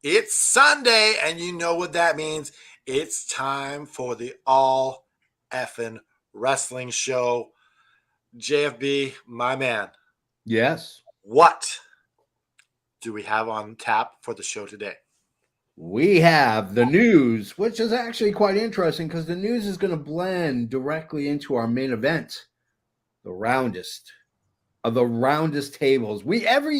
It's Sunday, and you know what that means. It's time for the All Effin' Wrestling Show. JFB, my man, Yes. what do we have on tap for the show today? We have the news, which is actually quite interesting because the news is going to blend directly into our main event, the roundest of the roundest tables. Every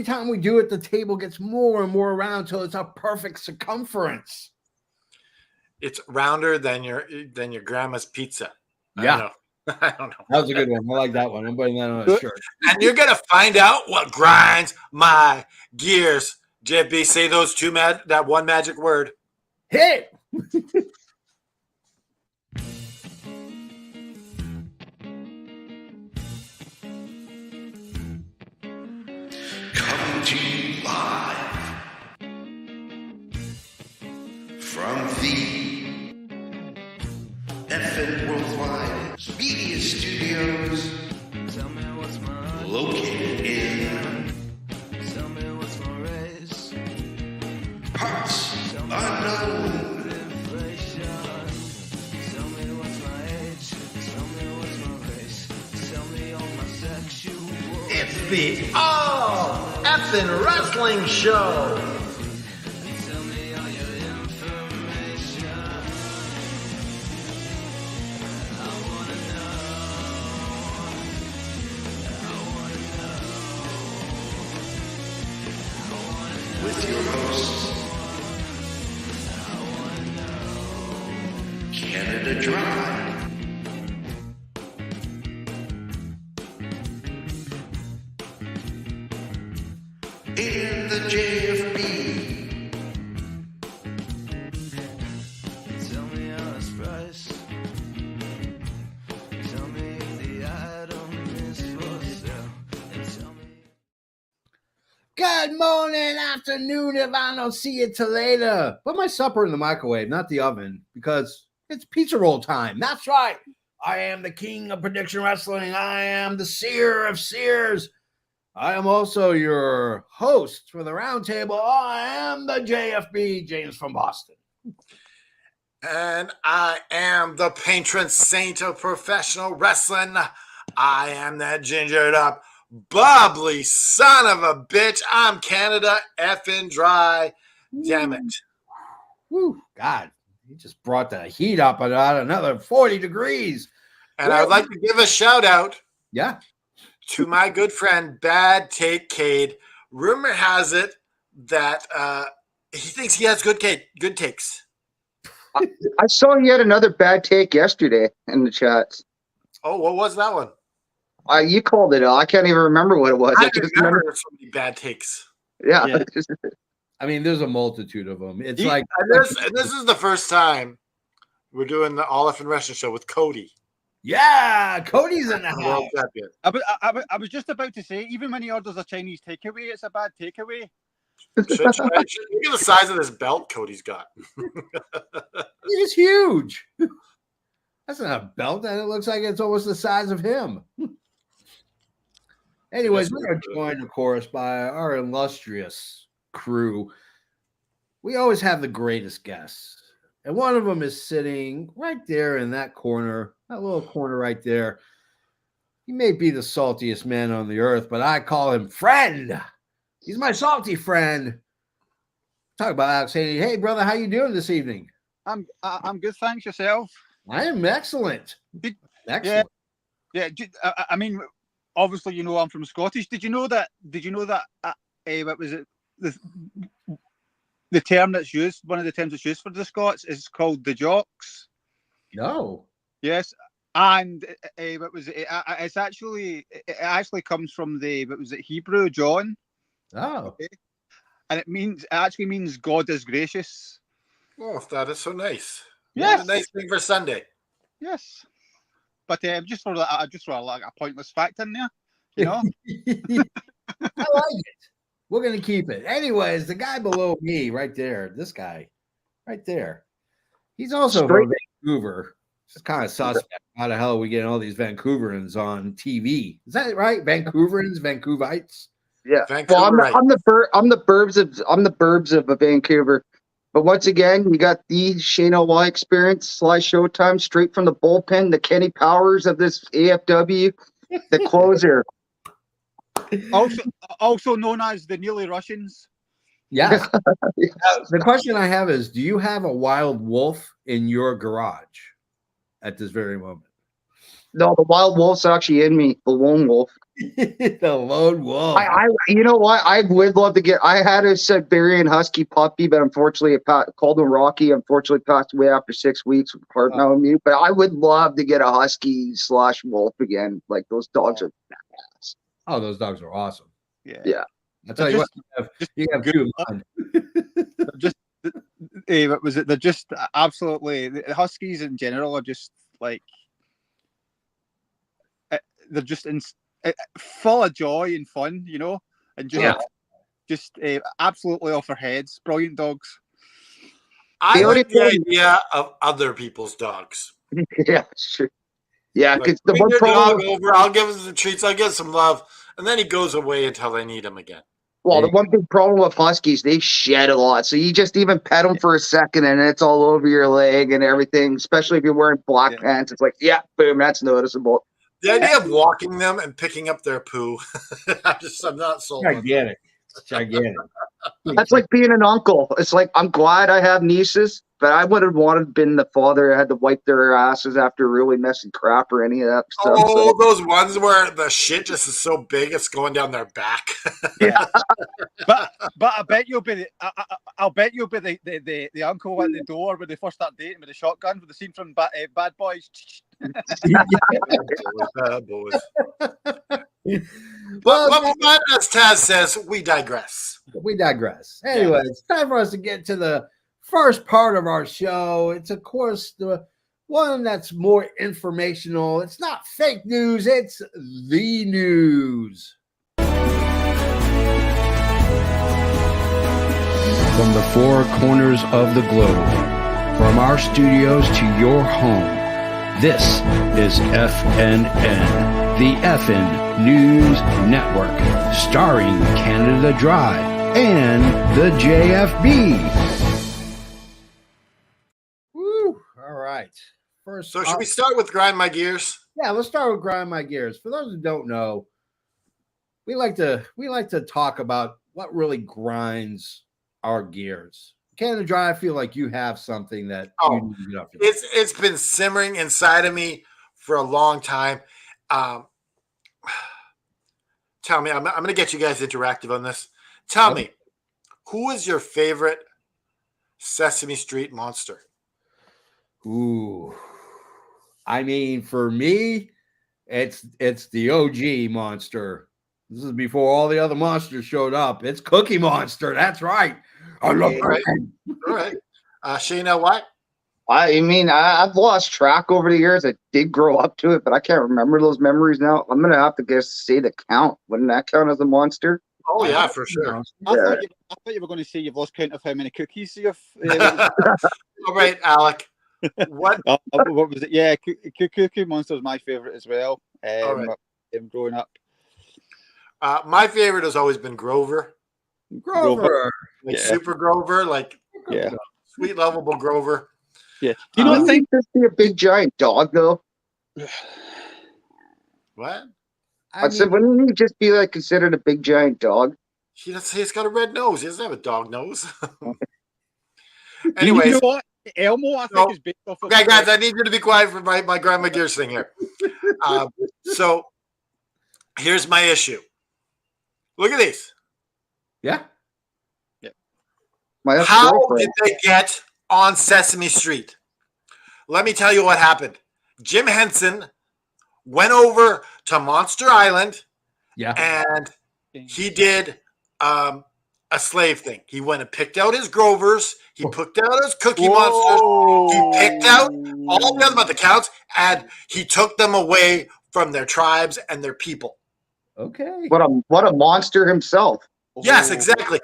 time we do it, the table gets more and more round till it's a perfect circumference. It's rounder than your grandma's pizza. Yeah. I don't know. That was a good one. I like that one. I'm putting that on a shirt. And you're gonna find out what grinds my gears. JFB, say that one magic word. Hit. Coming to you live from the FN Worldwide Media Studios, located in parts unknown. It's the All Effin' Wrestling Show. With your hosts, Canada Dry, and the JFB. Tell me how it's priced. Tell me if the item is for sale. And tell me. Good morning, afternoon, if I don't see you till later. Put my supper in the microwave, not the oven, because it's pizza roll time. That's right. I am the king of prediction wrestling. I am the seer of seers. I am also your host for the roundtable. I am the JFB, James from Boston. And I am the patron saint of professional wrestling. I am that gingered up, bubbly son of a bitch. I'm Canada effing dry. Damn it. Woo, God, he just brought the heat up about another 40 degrees. And I would like to give a shout out to my good friend Bad Take Cade. Rumor has it that he thinks he has good takes. I saw he had another bad take yesterday in the chats. Oh, what was that one? You called it. I can't even remember what it was. I just remember so many bad takes. Yeah. I mean, there's a multitude of them. It's this is the first time we're doing the All Effin' Wrestling Show with Cody. Yeah, Cody's in the house. I was just about to say, even when he orders a Chinese takeaway, it's a bad takeaway. Look at the size of this belt Cody's got. It's huge. That's not a belt, and it looks like it's almost the size of him. Anyways, we are joined, of course, by our illustrious crew. We always have the greatest guests. And one of them is sitting right there in that corner, that little corner right there. He may be the saltiest man on the earth, but I call him friend. He's my salty friend. Talk about Alex Haney. Hey, brother, how you doing this evening? I'm good, thanks. Yourself? I am excellent. Excellent. Yeah. I mean, obviously, you know I'm from Scottish. Did you know that? What was it? The term that's used, one of the terms that's used for the Scots, is called the jocks. No. Yes, and what was it? It actually comes from the Hebrew John. Oh. Okay? And it actually means God is gracious. Oh, that is so nice. Yes, what a nice thing for Sunday. Yes, but just for like a pointless fact in there, you know. I like it. We're gonna keep it. Anyways, the guy below me, right there, this guy, right there, he's also from Vancouver. It's kind of suspect. How the hell are we getting all these Vancouverans on TV? Is that right? Vancouverans, Vancouverites? Yeah. Vancouver, Well, right. I'm the burbs of Vancouver. But once again, you got the Shane Y experience / Showtime straight from the bullpen, the Kenny Powers of this AFW, the closer. Also known as the Nearly Russians. Yes. The question I have is, do you have a wild wolf in your garage at this very moment? No, the wild wolf's actually in me, the lone wolf. The lone wolf. You know what? I would love to get. I had a Siberian Husky puppy, but unfortunately, called him Rocky. Unfortunately, passed away after 6 weeks with heart mute. But I would love to get a Husky / wolf again. Like those dogs are badass. Oh, those dogs are awesome. Yeah. I'll tell you what, you have two of mine. They're just absolutely, the Huskies in general are just like, they're just full of joy and fun, you know, and just absolutely off their heads. Brilliant dogs. I like the idea of other people's dogs. Yeah, sure. Yeah, Like, because the bring one your problem. dog over, I'll give him some treats, I'll give some love, and then he goes away until I need him again. Well, the one big problem with Huskies, they shed a lot. So you just even pet them for a second and it's all over your leg and everything, especially if you're wearing black pants. It's like, yeah, boom, that's noticeable. The idea of walking them and picking up their poo, I'm not sold on that. Gigantic. Gigantic. That's like being an uncle. It's like, I'm glad I have nieces, but I would have wanted been the father that had to wipe their asses after really messy crap or any of that stuff. Oh, those ones where the shit just is so big it's going down their back. Yeah. But I bet you'll be I'll bet you'll be the uncle at the door when they first start dating with the shotgun with the scene from Bad Boys. Bad boys. But as Taz says, we digress. We digress. Anyway, it's time for us to get to the first part of our show. It's, of course, the one that's more informational. It's not fake news, it's the news. From the four corners of the globe, from our studios to your home, this is FNN, the FN News Network, starring Canada Dry and the JFB. Woo! All right. First, So should we start with Grind My Gears? Yeah, let's start with Grind My Gears. For those who don't know, we like to talk about what really grinds our gears. Canada Dry, I feel like you have something that you need to get off your mind. It's been simmering inside of me for a long time. Tell me, I'm going to get you guys interactive on this. Tell me, who is your favorite Sesame Street monster? Ooh, I mean, for me, it's the OG monster. This is before all the other monsters showed up. It's Cookie Monster. That's right. I love it. All right. Shayna, what? I mean, I've lost track over the years. I did grow up to it, but I can't remember those memories now. I'm going to have to say the count. Wouldn't that count as a monster? Oh, yeah, for sure. I thought you were going to say you've lost count of how many cookies you've. All right, Alec. What? What was it? Yeah, Cookie Monster was my favorite as well. All right. Growing up. My favorite has always been Grover. Grover. Like Super Grover, like sweet, lovable Grover. Yeah. Do you not think this be a big giant dog though? What? I said, wouldn't he just be like considered a big giant dog? He's got a red nose. He doesn't have a dog nose. Anyways, you know what? Elmo, I think, is based off of. Okay, guys, I need you to be quiet for my Grandma Gears thing here. So here's my issue. Look at these. Yeah. How did they get on Sesame Street? Let me tell you what happened. Jim Henson went over to Monster Island, and he did a slave thing. He went and picked out his Grovers. He picked out his Cookie Monsters. He picked out all the other counts, and he took them away from their tribes and their people. Okay. What a monster himself. Yes, exactly.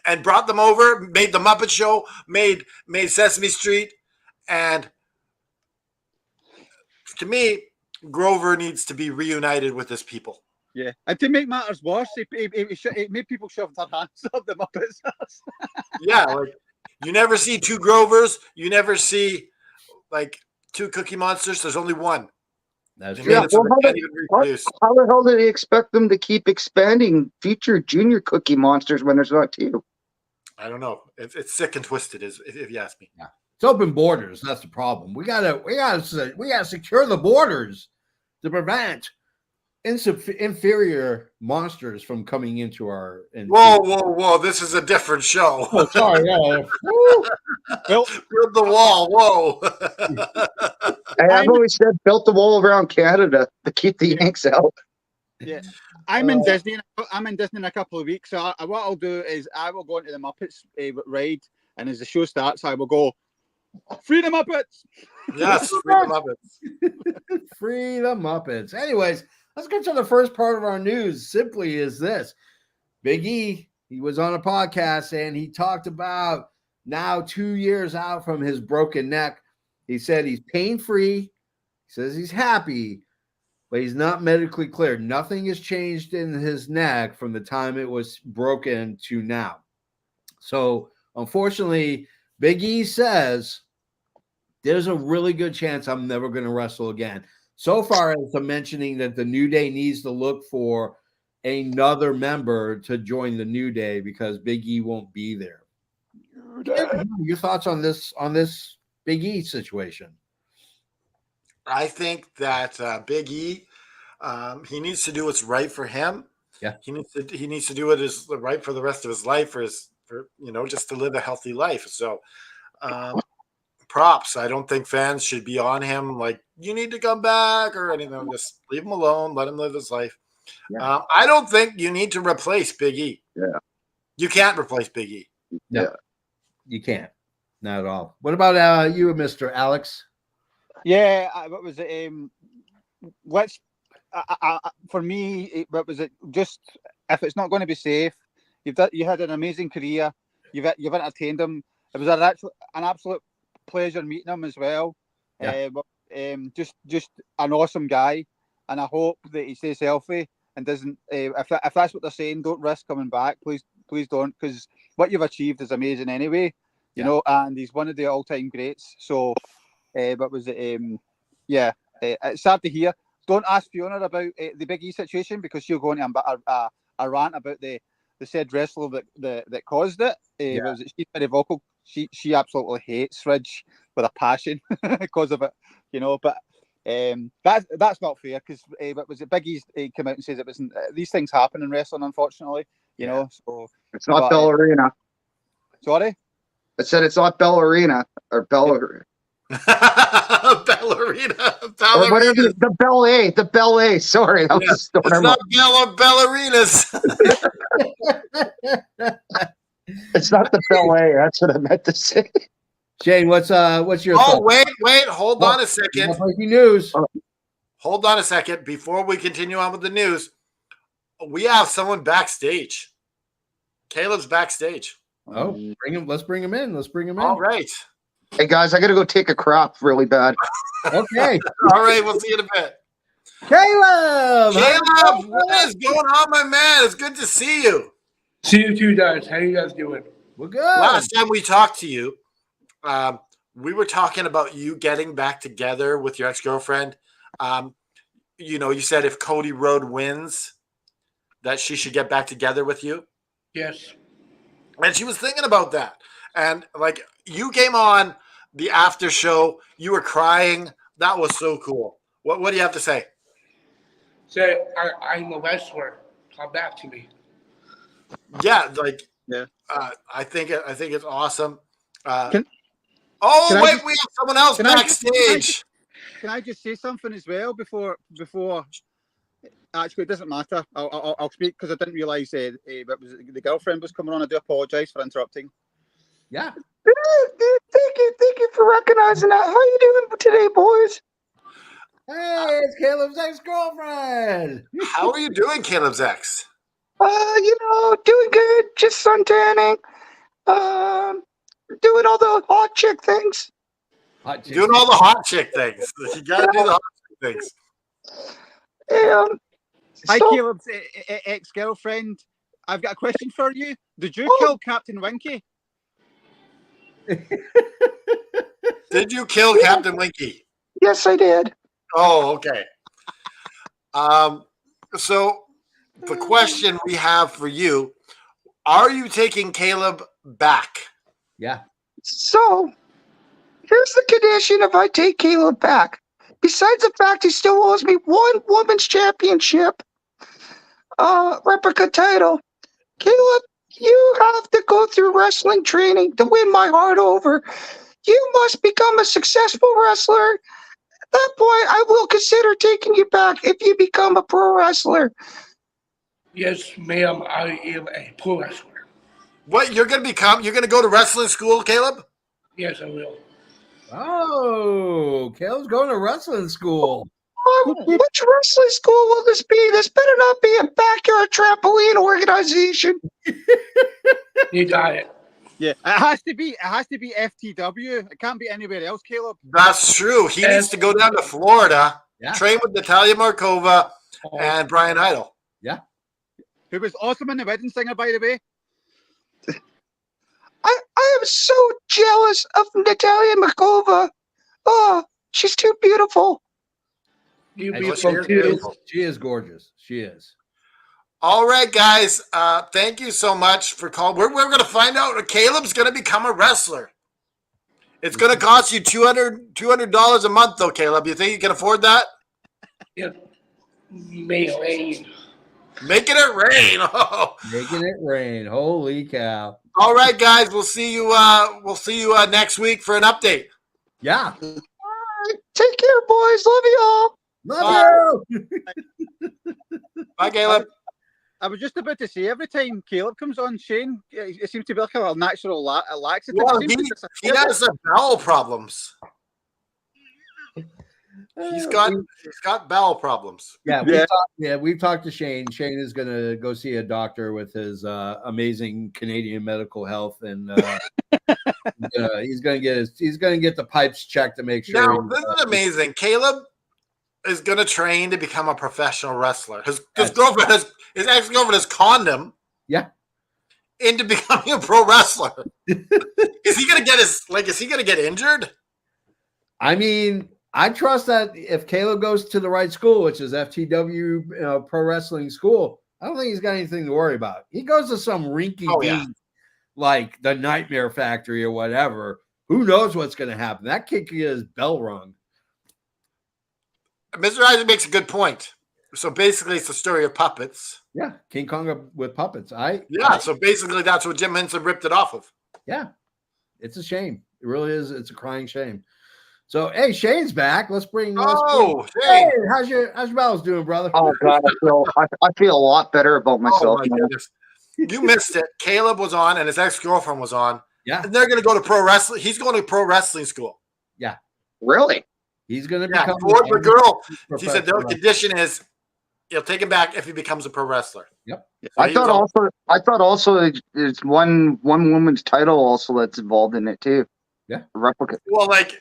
And brought them over, made the Muppet Show, made Sesame Street, and to me, Grover needs to be reunited with his people. Yeah, and to make matters worse, it made people shove their hands up the Muppets' ass. Yeah, like you never see two Grovers. You never see like two Cookie Monsters. There's only one. That's They true. made Yeah, it so well, they can't even reproduce. how the hell do they expect them to keep expanding future junior Cookie Monsters when there's not two? I don't know. It's sick and twisted, if you ask me. It's open borders. That's the problem. We gotta secure the borders to prevent inferior monsters from coming into our. Whoa! This is a different show. Oh, sorry. Yeah. Woo. Well, Build the wall. Whoa! Hey, I've I'm- always said built the wall around Canada to keep the Yanks out. yeah, I'm in Disney. I'm in Disney in a couple of weeks. So what I'll do is I will go into the Muppets ride, and as the show starts, I will go, "Free the Muppets!" Yes, freedom of it. Free the Muppets. Anyways, let's get to the first part of our news. Simply is this: Big E, he was on a podcast and he talked about now 2 years out from his broken neck. He said he's pain-free. He says he's happy, but he's not medically cleared. Nothing has changed in his neck from the time it was broken to now. So, unfortunately, Big E says there's a really good chance I'm never going to wrestle again. So far as the mentioning that the New Day needs to look for another member to join the New Day because Big E won't be there. Your thoughts on this Big E situation? I think that Big E, he needs to do what's right for him. Yeah. He needs to do what is right for the rest of his life, for just to live a healthy life. So, props. I don't think fans should be on him like you need to come back or anything. Just leave him alone. Let him live his life. Yeah. I don't think you need to replace Big E. Yeah. You can't replace Big E. No, Yeah. you can't. Not at all. What about you, Mr. Alex? Yeah, what was it? Let's for me, what was it? Just if it's not going to be safe, you had an amazing career. You've entertained him. It was an absolute pleasure meeting him as well. Yeah. Just an awesome guy, and I hope that he stays healthy and doesn't. If that's what they're saying, don't risk coming back. Please don't, because what you've achieved is amazing anyway. You know, and he's one of the all-time greats. So, what was it? It's sad to hear. Don't ask Fiona about the Big E situation because she'll go into a rant about the said wrestler that caused it. Was it? She's very vocal. She absolutely hates Ridge with a passion because of it. You know, but that's not fair because what was it? Big E's came out and says it wasn't. These things happen in wrestling, unfortunately. You know, so It's not Ballerina. Sorry. I said it's not Ballerina or Ballerina. Ballerina. Or whatever, the ballet. Sorry, that was It's not ballerinas. It's not the ballet. That's what I meant to say. Shane, what's your Oh, thought? wait, hold on a second. Breaking news. Hold on a second. Before we continue on with the news, we have someone backstage. Caleb's backstage. Oh, bring him. Let's bring him in. All right. Hey guys, I gotta go take a crap really bad. Okay. All right, we'll see you in a bit. Caleb, what is going on, my man? It's good to see you. See you two guys. How you guys doing? we're good. Last time we talked to you, we were talking about you getting back together with your ex-girlfriend. You said if Cody Rhodes wins, that she should get back together with you. Yes. And she was thinking about that. And like you came on the after show, you were crying. That was so cool. What do you have to say? Say, I'm a wrestler. Come back to me. Yeah, I think it's awesome. We have someone else backstage. Can I just say something as well before? Actually, it doesn't matter. I'll speak because I didn't realise the girlfriend was coming on. I do apologise for interrupting. Yeah. Thank you for recognizing that. How you doing today, boys? Hey, it's Caleb's ex-girlfriend. How are you doing, Caleb's ex? Doing good. Just suntanning. Doing all the hot chick things. Doing all the hot chick things. You gotta do the hot chick things. Hey, Hi, So- Caleb's ex-girlfriend. I've got a question for you. Did you Oh. kill Captain Winky? Did you kill Yeah. Captain Winky? Yes, I did. Oh, okay. So the question we have for you: are you taking Caleb back? Yeah. So here's the condition if I take Caleb back. Besides the fact he still owes me one women's championship replica title, Caleb, you have to go through wrestling training to win my heart over. You must become a successful wrestler. At that point, I will consider taking you back if you become a pro wrestler. Yes, ma'am, I am a pro wrestler. What you're going to become? You're going to go to wrestling school, Caleb? Yes, I will. Oh, Caleb's going to wrestling school. Which wrestling school will this be? This better not be a backyard trampoline organization. You got it. Yeah, it has to be. It has to be FTW. It can't be anywhere else, Caleb. That's true. He needs to go down to Florida, Yeah. train with Natalia Markova Oh, and Brian Idol. Who was awesome in the wedding singer, by the way. I am so jealous of Natalia Markova. Oh, she's too beautiful. you And be she she, is from is, beautiful. she is gorgeous. She is. All right, guys. Thank you so much for calling. We're going to find out if Caleb's going to become a wrestler. It's going to cost you $200 a month, though, Caleb. You think you can afford that? Mail. Making it rain. Oh. Making it rain. Holy cow. All right, guys. We'll see you. We'll see you next week for an update. Yeah. All right, take care, boys. Love y'all. Love you. Bye, Caleb. I was just about to say, every time Caleb comes on, Shane, it seems to be like a natural laxative. Well, It seems to he has bowel problems. He's got bowel problems. We've talked to Shane. Shane is going to go see a doctor with his amazing Canadian medical health, and he's going to get the pipes checked to make sure. Now, this is amazing. Caleb is going to train to become a professional wrestler. His girlfriend, his ex-girlfriend, has conned him. Yeah. Into becoming a pro wrestler. Is he going to get is he going to get injured? I mean, I trust that if Caleb goes to the right school, which is FTW Pro Wrestling School, I don't think he's got anything to worry about. He goes to some rinky-dink, like the Nightmare Factory or whatever. Who knows what's going to happen? That kid could get his bell rung. Mr. Isaac makes a good point. So basically, it's the story of puppets. Yeah, King Kong with puppets. So basically, that's what Jim Henson ripped it off of. Yeah, it's a shame. It really is. It's a crying shame. So, hey, Shane's back. Shane. Hey, how's your bowels doing, brother? Oh God, I feel a lot better about myself. Oh my goodness. You missed it. Caleb was on, and his ex-girlfriend was on. Yeah, and they're going to go to pro wrestling. He's going to pro wrestling school. Yeah, really? He's going to become for the girl. She said the condition is you'll take him back if he becomes a pro wrestler. Yep. So I thought also it's one woman's title also that's involved in it too. Yeah. Replica. Well, like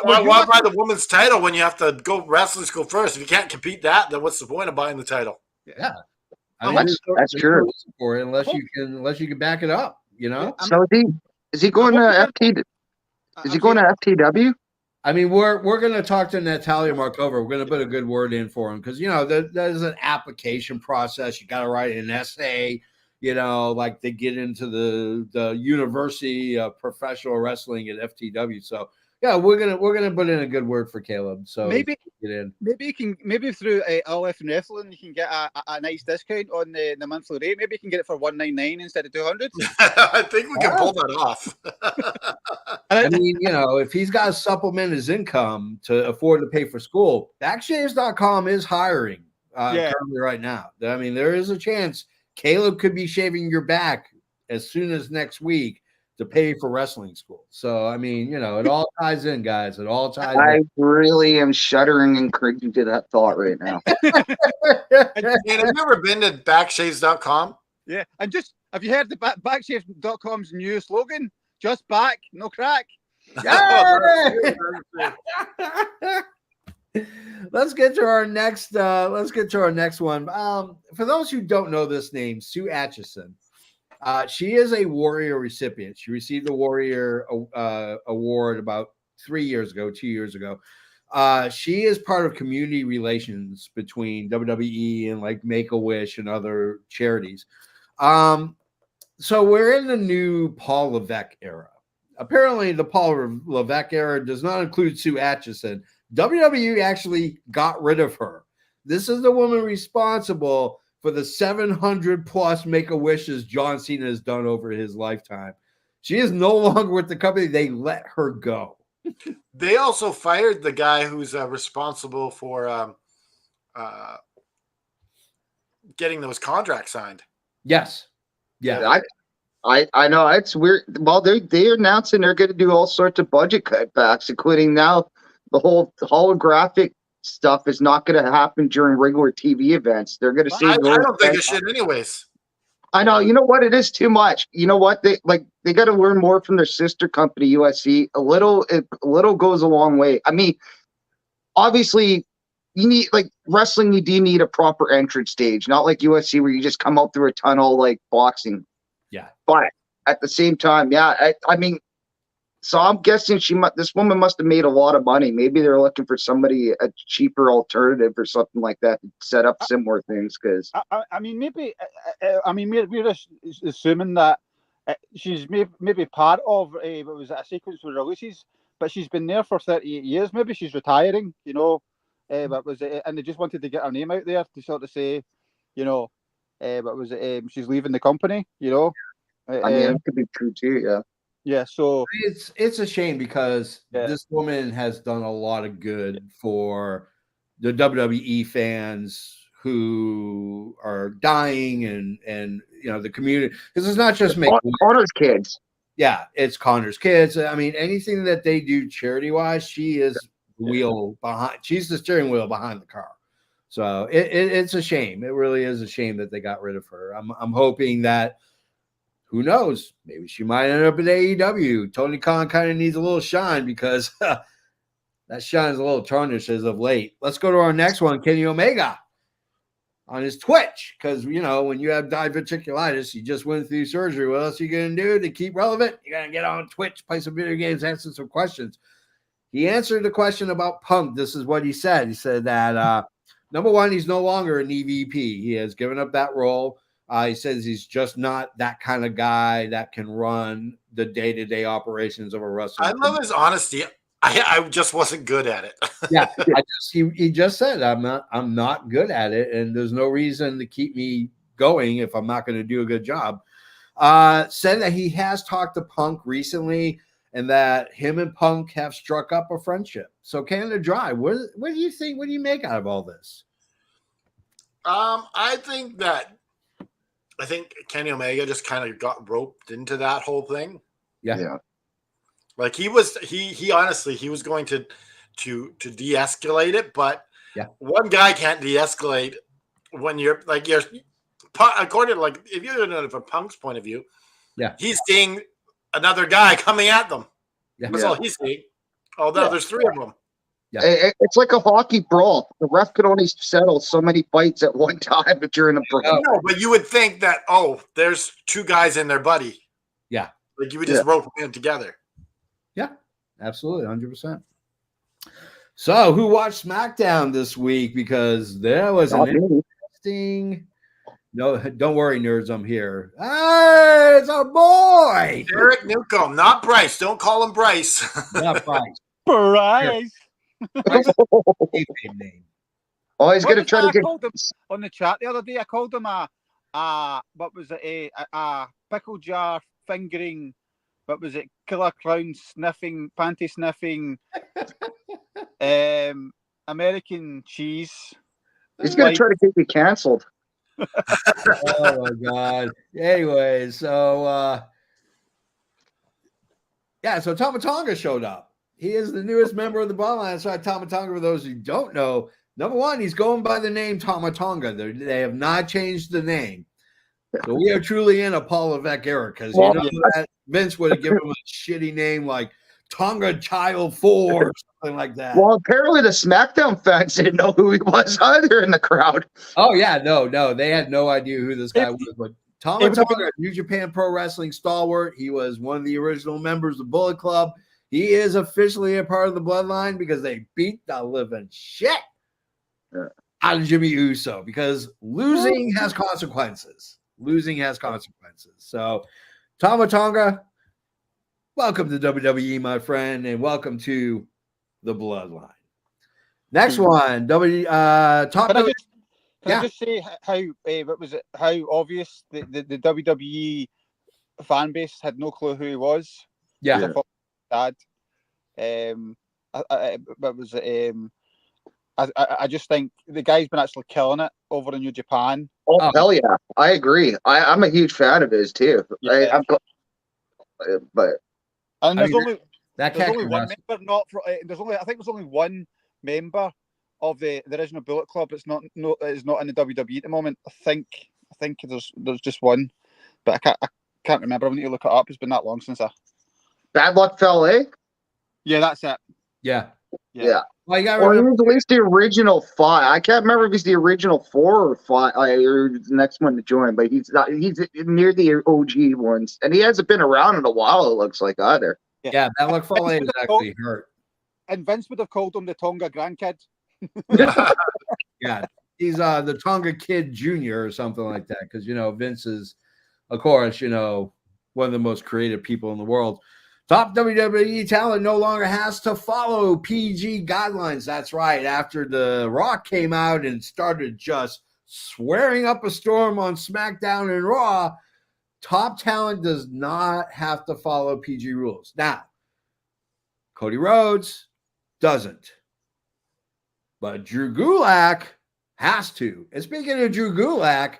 why buy the woman's title when you have to go wrestling school first? If you can't compete that, then what's the point of buying the title? Yeah. I mean, that's true. For it unless you can back it up, you know. So is he going to FT? Is he going to FTW? I mean, we're going to talk to Natalia Markova. We're going to put a good word in for him because there's an application process. You got to write an essay. Like they get into the University of Professional Wrestling at FTW. So yeah, we're gonna put in a good word for Caleb. So maybe get in. Maybe through LF Wrestling you can get a nice discount on the monthly rate. Maybe you can get it for $199 instead of $200. I think we can pull that off. I mean, if he's got to supplement his income to afford to pay for school, backshaves.com is hiring currently right now. I mean, there is a chance Caleb could be shaving your back as soon as next week to pay for wrestling school. So, I mean, it all ties in, guys. It all ties in. Really am shuddering and cringing to that thought right now. And have you ever been to backshaves.com? Yeah. And just, have you heard the backshaves.com's new slogan? Just back, no crack. Yeah. Let's get to our next. Let's get to our next one. For those who don't know this name, Sue Atchison. She is a Warrior recipient. She received the Warrior award about 2 years ago. She is part of community relations between WWE and like Make-A-Wish and other charities. So we're in the new Paul Levesque era. Apparently, the Paul Levesque era does not include Sue Atchison. WWE actually got rid of her. This is the woman responsible for the 700 plus Make-A-Wishes John Cena has done over his lifetime. She is no longer with the company. They let her go. They also fired the guy who's responsible for getting those contracts signed. Yes. Yeah. I know it's weird. Well, they're announcing they're going to do all sorts of budget cutbacks, including now the whole holographic stuff is not going to happen during regular TV events. They're going to see. I don't think it should, anyways. I know. You know what? It is too much. You know what? They got to learn more from their sister company, USC. A little goes a long way. I mean, obviously, you need like wrestling. You do need a proper entrance stage, not like USC where you just come out through a tunnel like boxing. Yeah. But at the same time, yeah, I mean, so I'm guessing this woman must have made a lot of money. Maybe they're looking for somebody, a cheaper alternative or something like that to set up similar things. Because I mean, maybe we're assuming that she's maybe part of what was it, a sequence with releases, but she's been there for 38 years. Maybe she's retiring, you know. But was it, and they just wanted to get her name out there to sort of say, you know, but was it she's leaving the company, you know. I mean, it could be true too. Yeah. Yeah, so it's a shame because this woman has done a lot of good for the WWE fans who are dying and you know the community, because it's not just Connor's kids. Yeah, it's Connor's kids. I mean, anything that they do charity wise, she is the wheel behind. She's the steering wheel behind the car. So it's a shame. It really is a shame that they got rid of her. I'm hoping that. Who knows? Maybe she might end up at AEW. Tony Khan kind of needs a little shine because that shine is a little tarnished as of late. Let's go to our next one, Kenny Omega on his Twitch. Because, you know, when you have diverticulitis, you just went through surgery. What else are you going to do to keep relevant? You're going to get on Twitch, play some video games, answer some questions. He answered the question about Punk. This is what he said. He said that, number one, he's no longer an EVP. He has given up that role. He says he's just not that kind of guy that can run the day-to-day operations of a wrestling. I love his honesty. I just wasn't good at it. Yeah, he just said I'm not good at it, and there's no reason to keep me going if I'm not going to do a good job. Said that he has talked to Punk recently, and that him and Punk have struck up a friendship. So Canada Dry, what do you think? What do you make out of all this? I think Kenny Omega just kind of got roped into that whole thing. Yeah. Like he honestly, he was going to de-escalate it, but one guy can't de-escalate when you're according to like, if you're doing it from Punk's point of view, he's seeing another guy coming at them. Yeah. That's all he's seeing. Although there's three of them. Yeah. It's like a hockey brawl. The ref can only settle so many fights at one time if you're in a brawl. No, but you would think that, there's two guys in their buddy. Yeah. Like you would just rope them together. Yeah, absolutely, 100%. So who watched SmackDown this week? Because there was an interesting... No, don't worry, nerds, I'm here. Hey, it's our boy! Eric Newcomb, not Bryce. Don't call him Bryce. Not Bryce. Bryce. Name. Oh, he's going to try to get on the chat the other day. I called him a pickle jar fingering, what was it, killer clown sniffing, panty sniffing, American cheese. He's going to try to get me canceled. Oh my God. Anyway, so so Tama Tonga showed up. He is the newest member of the Bloodline. So Tama Tonga, for those who don't know, number one, he's going by the name Tama Tonga. They have not changed the name. So we are truly in a Paul Levesque era, because you know that Vince would have given him a shitty name like Tonga Child 4 or something like that. Well, apparently the SmackDown fans didn't know who he was either in the crowd. Oh yeah, no, they had no idea who this guy It- was. But Tama it would've Tonga, New Japan Pro Wrestling stalwart. He was one of the original members of Bullet Club. He is officially a part of the Bloodline because they beat the living shit out of Jimmy Uso because losing has consequences. Losing has consequences. So, Tama Tonga, welcome to WWE, my friend, and welcome to the Bloodline. Next one, Can I Can just say how what was it? How obvious the WWE fan base had no clue who he was. Yeah. I thought dad. What was it? I just think the guy's been actually killing it over in New Japan. Oh, hell yeah. I agree. I'm a huge fan of his too. Yeah. But And there's mean, only that there's cat only can one wrestle. member not for there's only I think there's only one member of the original Bullet Club that's not in the WWE at the moment. I think there's just one, but I can't remember. I need to look it up. It's been that long since I. Bad Luck Fale, eh? Yeah, that's it. Yeah. Yeah. Well, you got Or he was at least the original 5. I can't remember if he's the original 4 or 5 or the next one to join, but he's not. He's near the OG ones, and he hasn't been around in a while. It looks like either. Yeah, that look Fale is actually hurt. And Vince would have called him the Tonga grandkid. Yeah, he's the Tonga Kid Jr. or something like that because Vince is, of course, one of the most creative people in the world. Top WWE talent no longer has to follow PG guidelines. That's right. After The Rock came out and started just swearing up a storm on SmackDown and Raw, top talent does not have to follow PG rules. Now, Cody Rhodes doesn't. But Drew Gulak has to. And speaking of Drew Gulak,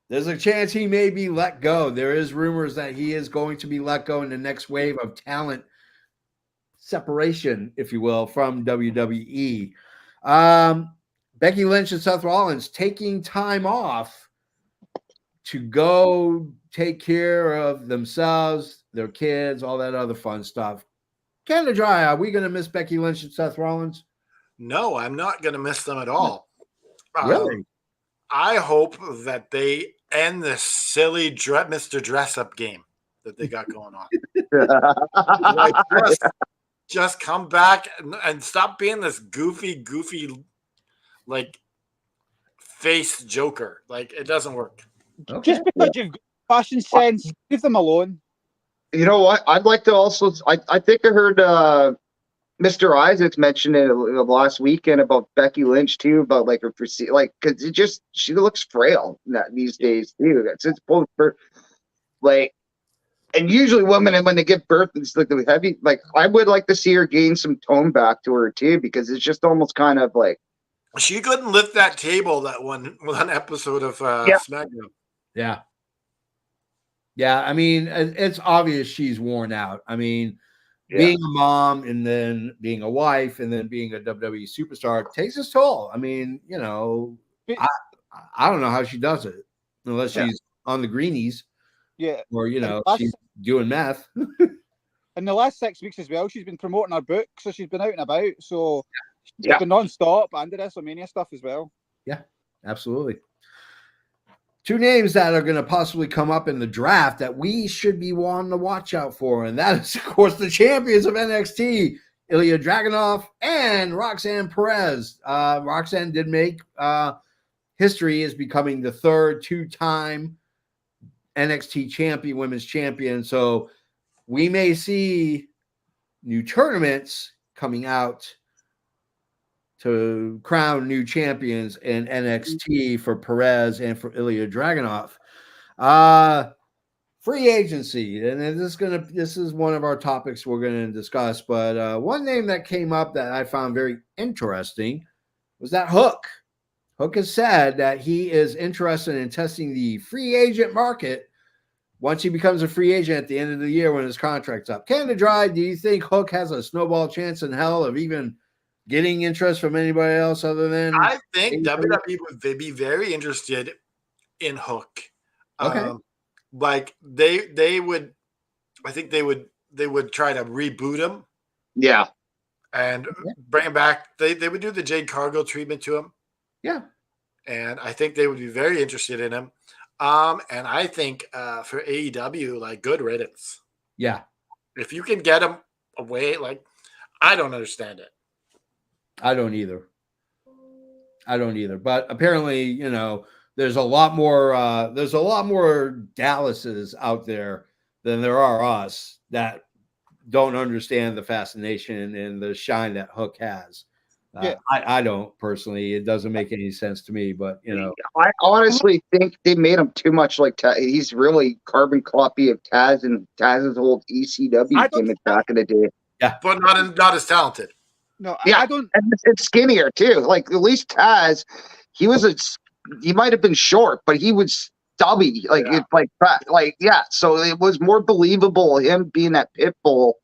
there's a chance he may be let go. There is rumors that he is going to be let go in the next wave of talent separation, if you will, from WWE. Becky Lynch and Seth Rollins taking time off to go take care of themselves, their kids, all that other fun stuff. Canada Dry, are we going to miss Becky Lynch and Seth Rollins? No, I'm not going to miss them at all. Really? I hope that they end this silly Mr. Dress Up game that they got going on. Like, just come back and stop being this goofy, like, face joker. Like, it doesn't work. Okay. Just because you've got fashion sense, leave them alone. You know what? I'd like to also. I think I heard Mr. Isaacs mention it last weekend about Becky Lynch too, about like her like because she looks frail these days too. It's both like, and usually women when they give birth it's like heavy. Like I would like to see her gain some tone back to her too because it's just almost kind of like she couldn't lift that table that one episode of SmackDown. Yeah. Yeah, I mean, it's obvious she's worn out. I mean, being a mom and then being a wife and then being a WWE superstar takes its toll. I mean, I don't know how she does it unless she's on the greenies. Yeah. Or, she's doing meth. In the last 6 weeks as well, she's been promoting her book, so she's been out and about. So she's been non-stop and the WrestleMania stuff as well. Yeah, absolutely. 2 names that are going to possibly come up in the draft that we should be wanting to watch out for. And that is, of course, the champions of NXT, Ilya Dragunov and Roxanne Perez. Roxanne did make history as becoming the 3rd 2-time NXT champion, women's champion. So we may see new tournaments coming out to crown new champions in NXT for Perez and for Ilya Dragunov. Free agency, and this is one of our topics we're going to discuss. But one name that came up that I found very interesting was that Hook. Hook has said that he is interested in testing the free agent market once he becomes a free agent at the end of the year when his contract's up. Canada Dry, do you think Hook has a snowball chance in hell of even getting interest from anybody else other than? I think WWE would be very interested in Hook. Okay. Like they would, I think they would they would try to reboot him Yeah. and bring him back. They would do the Jade Cargill treatment to him, Yeah. and I think they would be very interested in him. And I think for AEW, like, good riddance. Yeah. If you can get him away, like, I don't understand it. I don't either. But apparently, you know, there's a lot more Dallases out there than there are us that don't understand the fascination and the shine that Hook has. Yeah. I don't personally. It doesn't make any sense to me, but you know, I honestly think they made him too much like Taz. He's really carbon copy of Taz and Taz's old ECW gimmick back in the day. But not as talented. No, Yeah, I don't. and it's skinnier too. Like at least Taz, he might have been short, but he was stubby. Like it's like yeah. So it was more believable him being that pit bull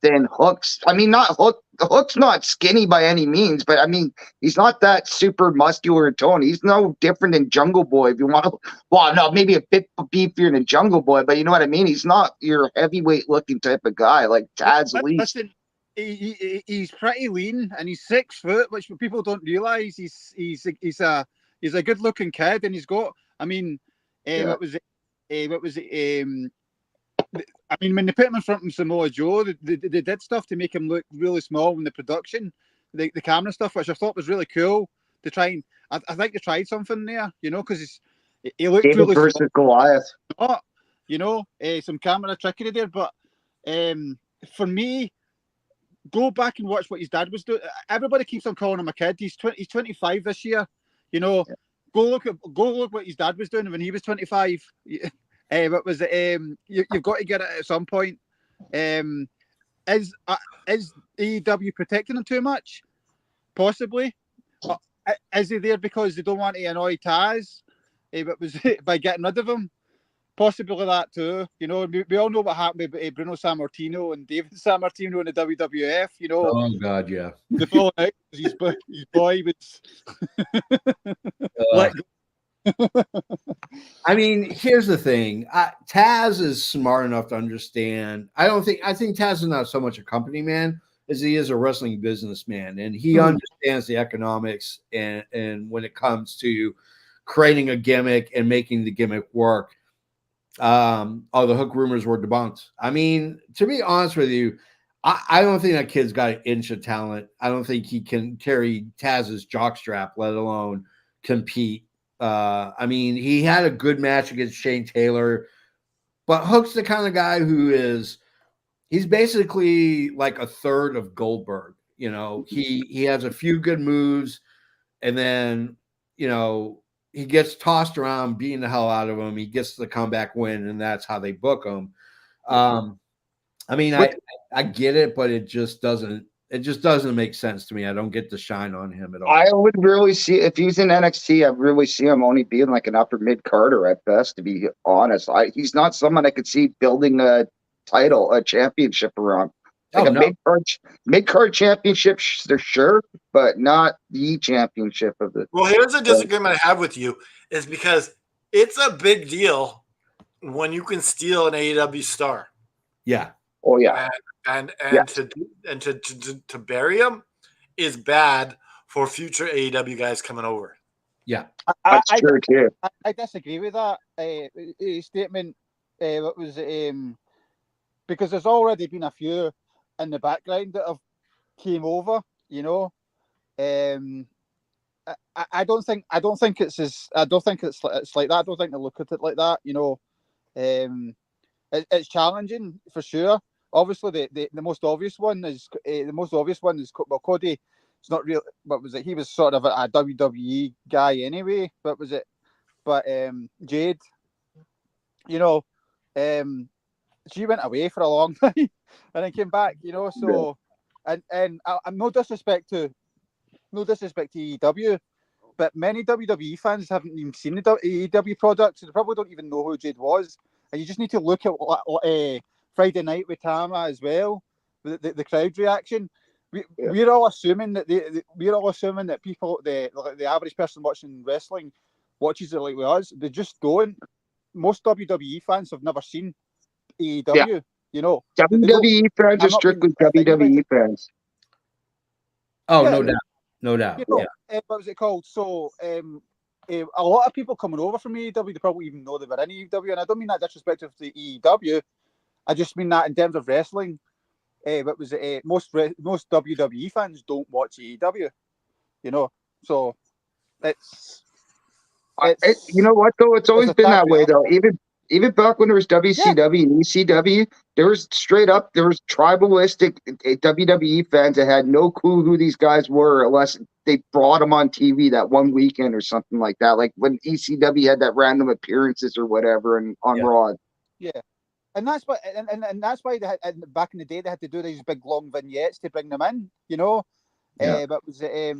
than Hook's. I mean, not Hook. Hook's not skinny by any means, but I mean, he's not that super muscular tone. He's no different than Jungle Boy. If you want to, well, no, maybe a bit beefier than Jungle Boy, but you know what I mean. He's not your heavyweight looking type of guy like Taz. At least. Listen, he's pretty lean and he's 6 foot, which people don't realize. He's a good looking kid, and he's got. I mean, what was it? I mean, when they put him in front of Samoa Joe, they did stuff to make him look really small in the production, the camera stuff, which I thought was really cool. To try and I think they tried something there, you know, because he looked David really versus Goliath. small, you know, some camera trickery there. But for me, go back and watch what his dad was doing. Everybody keeps on calling him a kid. He's 25 this year. You know, go look what his dad was doing when he was 25. What was it? You've got to get it at some point. Is AEW protecting him too much? Possibly. Is he there because they don't want to annoy Taz? What was it, by getting rid of him? Possibly that too. You know, we all know what happened with Bruno Sammartino and David Sammartino in the WWF. You know. oh god, yeah. The falling out. His boy was. Let go. I mean, here's the thing. Taz is smart enough to understand. I think Taz is not so much a company man as he is a wrestling businessman, and he understands the economics and when it comes to creating a gimmick and making the gimmick work. The Hook rumors were debunked. I mean, to be honest with you, I don't think that kid's got an inch of talent. I don't think he can carry Taz's jockstrap, let alone compete. I mean, he had a good match against Shane Taylor, but Hook's the kind of guy he's basically like a third of Goldberg. You know, he has a few good moves, and then, you know, he gets tossed around, beating the hell out of him. He gets the comeback win, and that's how they book him. I mean, I get it, but it just doesn't make sense to me. I don't get the shine on him at all. I would really see, if he's in NXT, I'd really see him only being like an upper mid carder at best, to be honest. He's not someone I could see building a title, a championship around. Like mid card championship, they're sure, but not the championship of the. Well, here's a disagreement I have with you, is because it's a big deal when you can steal an AEW star. Yeah. Oh yeah. And to bury him is bad for future AEW guys coming over. Yeah, that's true too. I disagree with that statement. What was because there's already been a few in the background that have came over. You know, I don't think it's like that. I don't think they look at it like that. You know, it's challenging for sure. Obviously, the most obvious one is Cody. It's not real. What was it? He was sort of a WWE guy anyway. What was it? But Jade, you know, she went away for a long time and then came back. You know, so and I'm no disrespect to AEW, but many WWE fans haven't even seen the AEW product, so they probably don't even know who Jade was. And you just need to look at Friday night with Tama as well, the crowd reaction. We're all assuming that people, the average person watching wrestling, watches it like we us. They just don't. Most WWE fans have never seen AEW. You know, WWE fans are I'm not being strictly a thing about WWE it. fans. Oh, Yeah, no doubt. No doubt. you know, Yeah. what was it called? So, a lot of people coming over from AEW, they probably even know they were in AEW, and I don't mean that disrespectful to AEW. I just mean that in terms of wrestling. What was it? Most WWE fans don't watch AEW. You know, so it's You know what though? It's always a been sad that way reality. though. Even back when there was WCW and ECW, there was tribalistic WWE fans that had no clue who these guys were unless they brought them on TV that one weekend or something like that. Like when ECW had that random appearances or whatever and on Yeah. Raw. Yeah. And that's why, and that's why they had, and back in the day they had to do these big long vignettes to bring them in, you know. Yeah. But was it,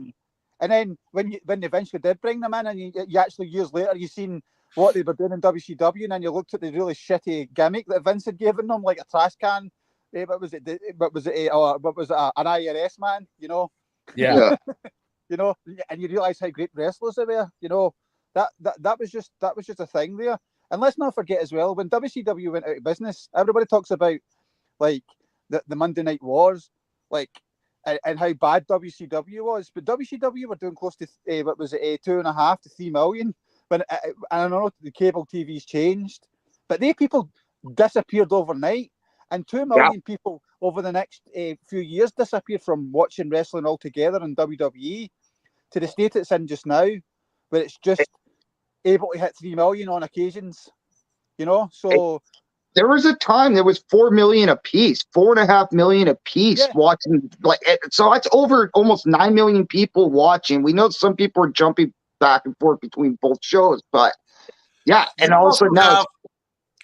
and then when they eventually did bring them in, and you actually years later you seen what they were doing in WCW, and then you looked at the really shitty gimmick that Vince had given them, like a trash can. What was it? What was it? What was it? An IRS man, you know. Yeah. You know, and you realise how great wrestlers they were. You know, that was just a thing there. And let's not forget as well, when WCW went out of business, everybody talks about like the Monday Night Wars, like and how bad WCW was. But WCW were doing close to what was it, 2.5 to 3 million. But I don't know, the cable TV's changed, but they people disappeared overnight, and 2 million people over the next few years disappeared from watching wrestling altogether in WWE to the state it's in just now, where it's just able to hit 3 million on occasions, you know. So there was a time there was 4 million a piece, 4.5 million a piece watching. So that's over almost 9 million people watching. We know some people are jumping back and forth between both shows, but yeah, and also now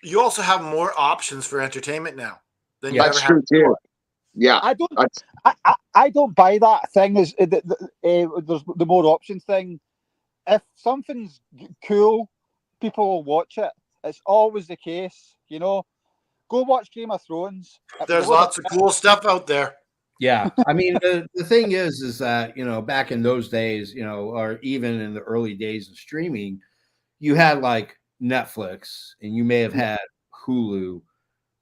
you also have more options for entertainment now than you that's ever true had too. before. Yeah, I don't buy that thing. There's the more options thing. If something's cool, people will watch it. It's always the case, you know. Go watch Game of Thrones. There's lots of cool stuff out there. Yeah. I mean, the thing is that, you know, back in those days, you know, or even in the early days of streaming, you had like Netflix and you may have had Hulu,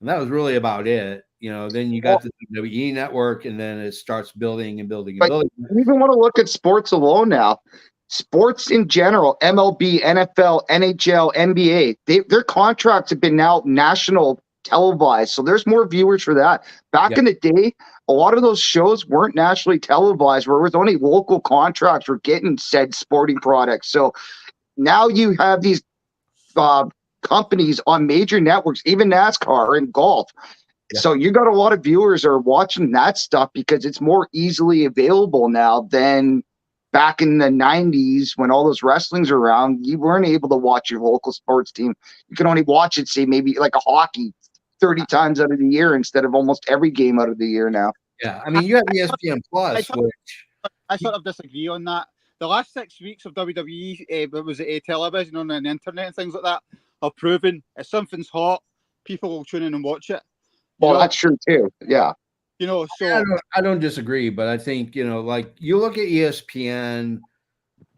and that was really about it. You know, then you got the WWE network, and then it starts building and building and building. You even want to look at sports alone now. Sports in general, MLB, NFL, NHL, NBA, their contracts have been now national televised. So there's more viewers for that. Back in the day, a lot of those shows weren't nationally televised, where it was only local contracts for getting said sporting products. So now you have these companies on major networks, even NASCAR and golf. Yeah. So you got a lot of viewers are watching that stuff because it's more easily available now than back in the 90s when all those wrestling's around. You weren't able to watch your local sports team. You can only watch it, say, maybe like a hockey 30 times out of the year instead of almost every game out of the year now. Yeah, I mean, you have ESPN Plus, I sort of disagree on that. The last 6 weeks of WWE, was it television on the internet and things like that, have proven if something's hot, people will tune in and watch it. Well, that's true too. Yeah. You know, so I don't disagree, but I think, you know, like you look at ESPN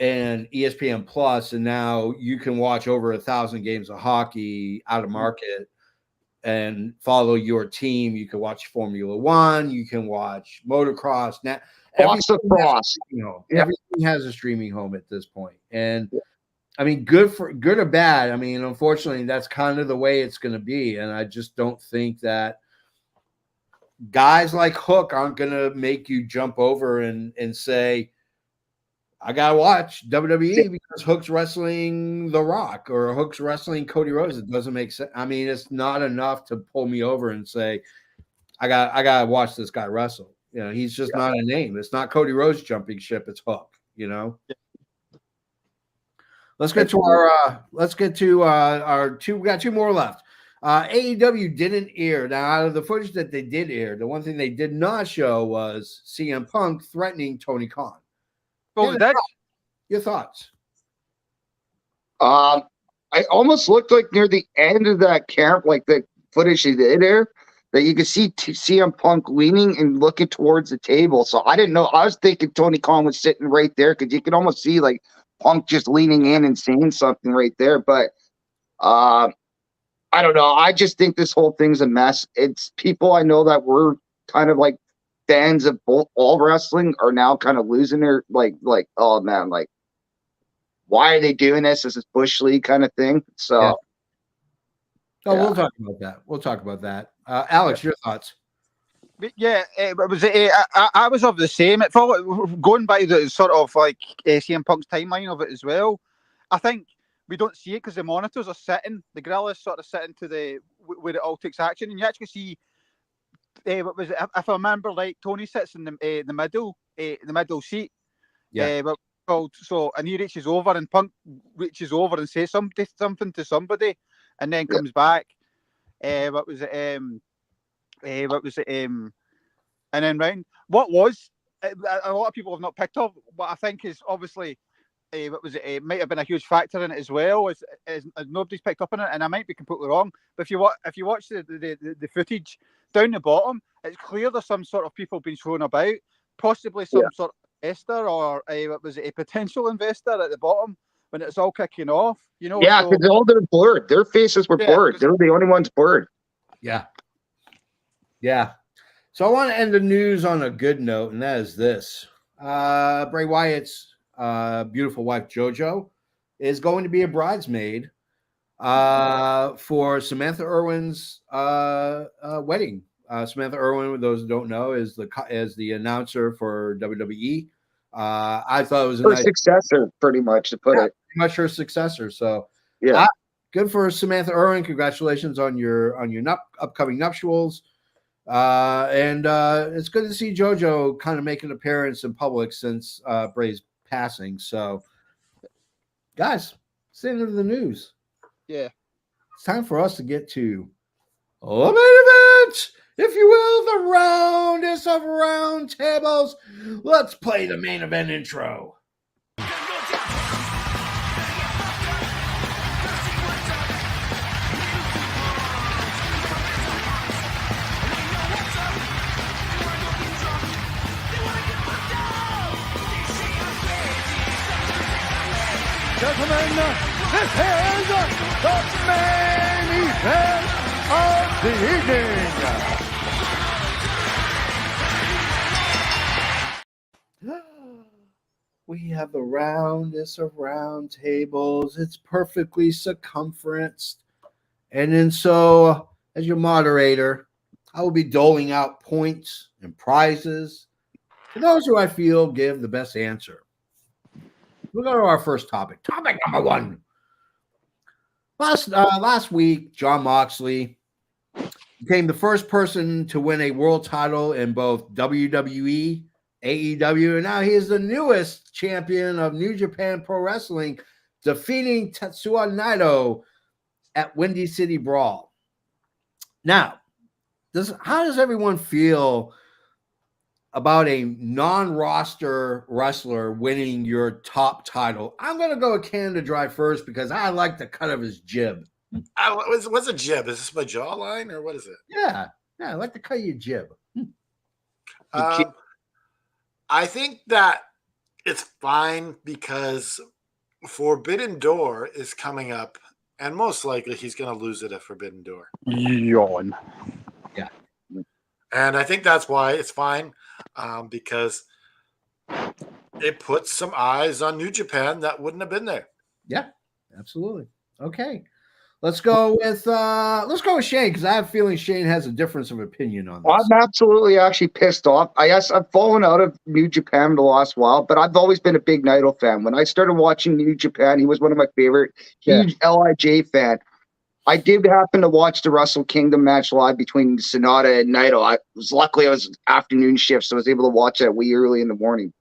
and ESPN Plus, and now you can watch over 1,000 games of hockey out of market and follow your team. You can watch Formula One, you can watch motocross. Now, everything has a streaming home at this point. And I mean, good or bad. I mean, unfortunately, that's kind of the way it's going to be. And I just don't think that guys like Hook aren't going to make you jump over and say, I got to watch WWE because Hook's wrestling The Rock or Hook's wrestling Cody Rhodes. It doesn't make sense. I mean, it's not enough to pull me over and say, I got to watch this guy wrestle. You know, he's just not a name. It's not Cody Rhodes jumping ship. It's Hook, you know? Let's get to our two. We got two more left. AEW didn't air. Now, out of the footage that they did air, the one thing they did not show was CM Punk threatening Tony Khan. Well, that's your thoughts. I almost looked like near the end of that camp, like the footage they did there, that you could see CM Punk leaning and looking towards the table. So I didn't know. I was thinking Tony Khan was sitting right there because you could almost see like Punk just leaning in and saying something right there. But I don't know. I just think this whole thing's a mess. It's people I know that were kind of like fans of all wrestling are now kind of losing their like oh man, like why are they doing this? This is Bush League kind of thing. So Yeah. Oh, Yeah. we'll talk about that. We'll talk about that. Alex, your thoughts? But yeah, it was. I was of the same. It felt like, going by the sort of like CM Punk's timeline of it as well. I think we don't see it because the monitors are sitting. The grill is sort of sitting to the where it all takes action, and you actually see. What was it? If I remember, like Tony sits in the middle seat. Yeah. So and he reaches over, and Punk reaches over and says something to somebody, and then comes back. What was it? What was it? And then round. What was a lot of people have not picked up. What I think is obviously, what was it? It might have been a huge factor in it as well. As nobody's picked up on it, and I might be completely wrong. But if you watch the footage down the bottom, it's clear there's some sort of people being thrown about, possibly some sort of investor or what was it? A potential investor at the bottom when it's all kicking off. You know. Yeah, So, because all they're blurred. Their faces were blurred. They're the only ones blurred. Yeah. Yeah. So I want to end the news on a good note, and that is this. Bray Wyatt's beautiful wife, JoJo, is going to be a bridesmaid for Samantha Irwin's wedding. Samantha Irwin, with those who don't know, is the announcer for WWE. I thought it was her successor, pretty much, to put it. Pretty much her successor. So yeah. Good for Samantha Irwin. Congratulations on your upcoming nuptials. And it's good to see JoJo kind of make an appearance in public since Bray's passing. So, guys, it's the end of the news. Yeah. It's time for us to get to the main event, if you will, the roundest of round tables. Let's play the main event intro. Gentlemen, this is the main event of the evening. We have the roundest of round tables. It's perfectly circumferenced. And then so, as your moderator, I will be doling out points and prizes to those who I feel give the best answer. We'll go to our first topic. Topic number one. Last week, Jon Moxley became the first person to win a world title in both WWE, AEW, and now he is the newest champion of New Japan Pro Wrestling, defeating Tetsuya Naito at Windy City Brawl. Now, how does everyone feel about a non-roster wrestler winning your top title? I'm going to go with Canada Dry first because I like the cut of his jib. What's a jib? Is this my jawline or what is it? Yeah, I like the cut of your jib. I think that it's fine because Forbidden Door is coming up, and most likely he's going to lose it at Forbidden Door. Yawn. Yeah. And I think that's why it's fine, because it puts some eyes on New Japan that wouldn't have been there. Yeah, absolutely. Okay. Let's go with Shane, because I have a feeling Shane has a difference of opinion on this. I'm absolutely actually pissed off. I've fallen out of New Japan the last while, but I've always been a big Naito fan. When I started watching New Japan, he was one of my favorite. Huge LIJ fan. I did happen to watch the Wrestle Kingdom match live between Sonata and Naito. Luckily I was afternoon shift, so I was able to watch that way early in the morning.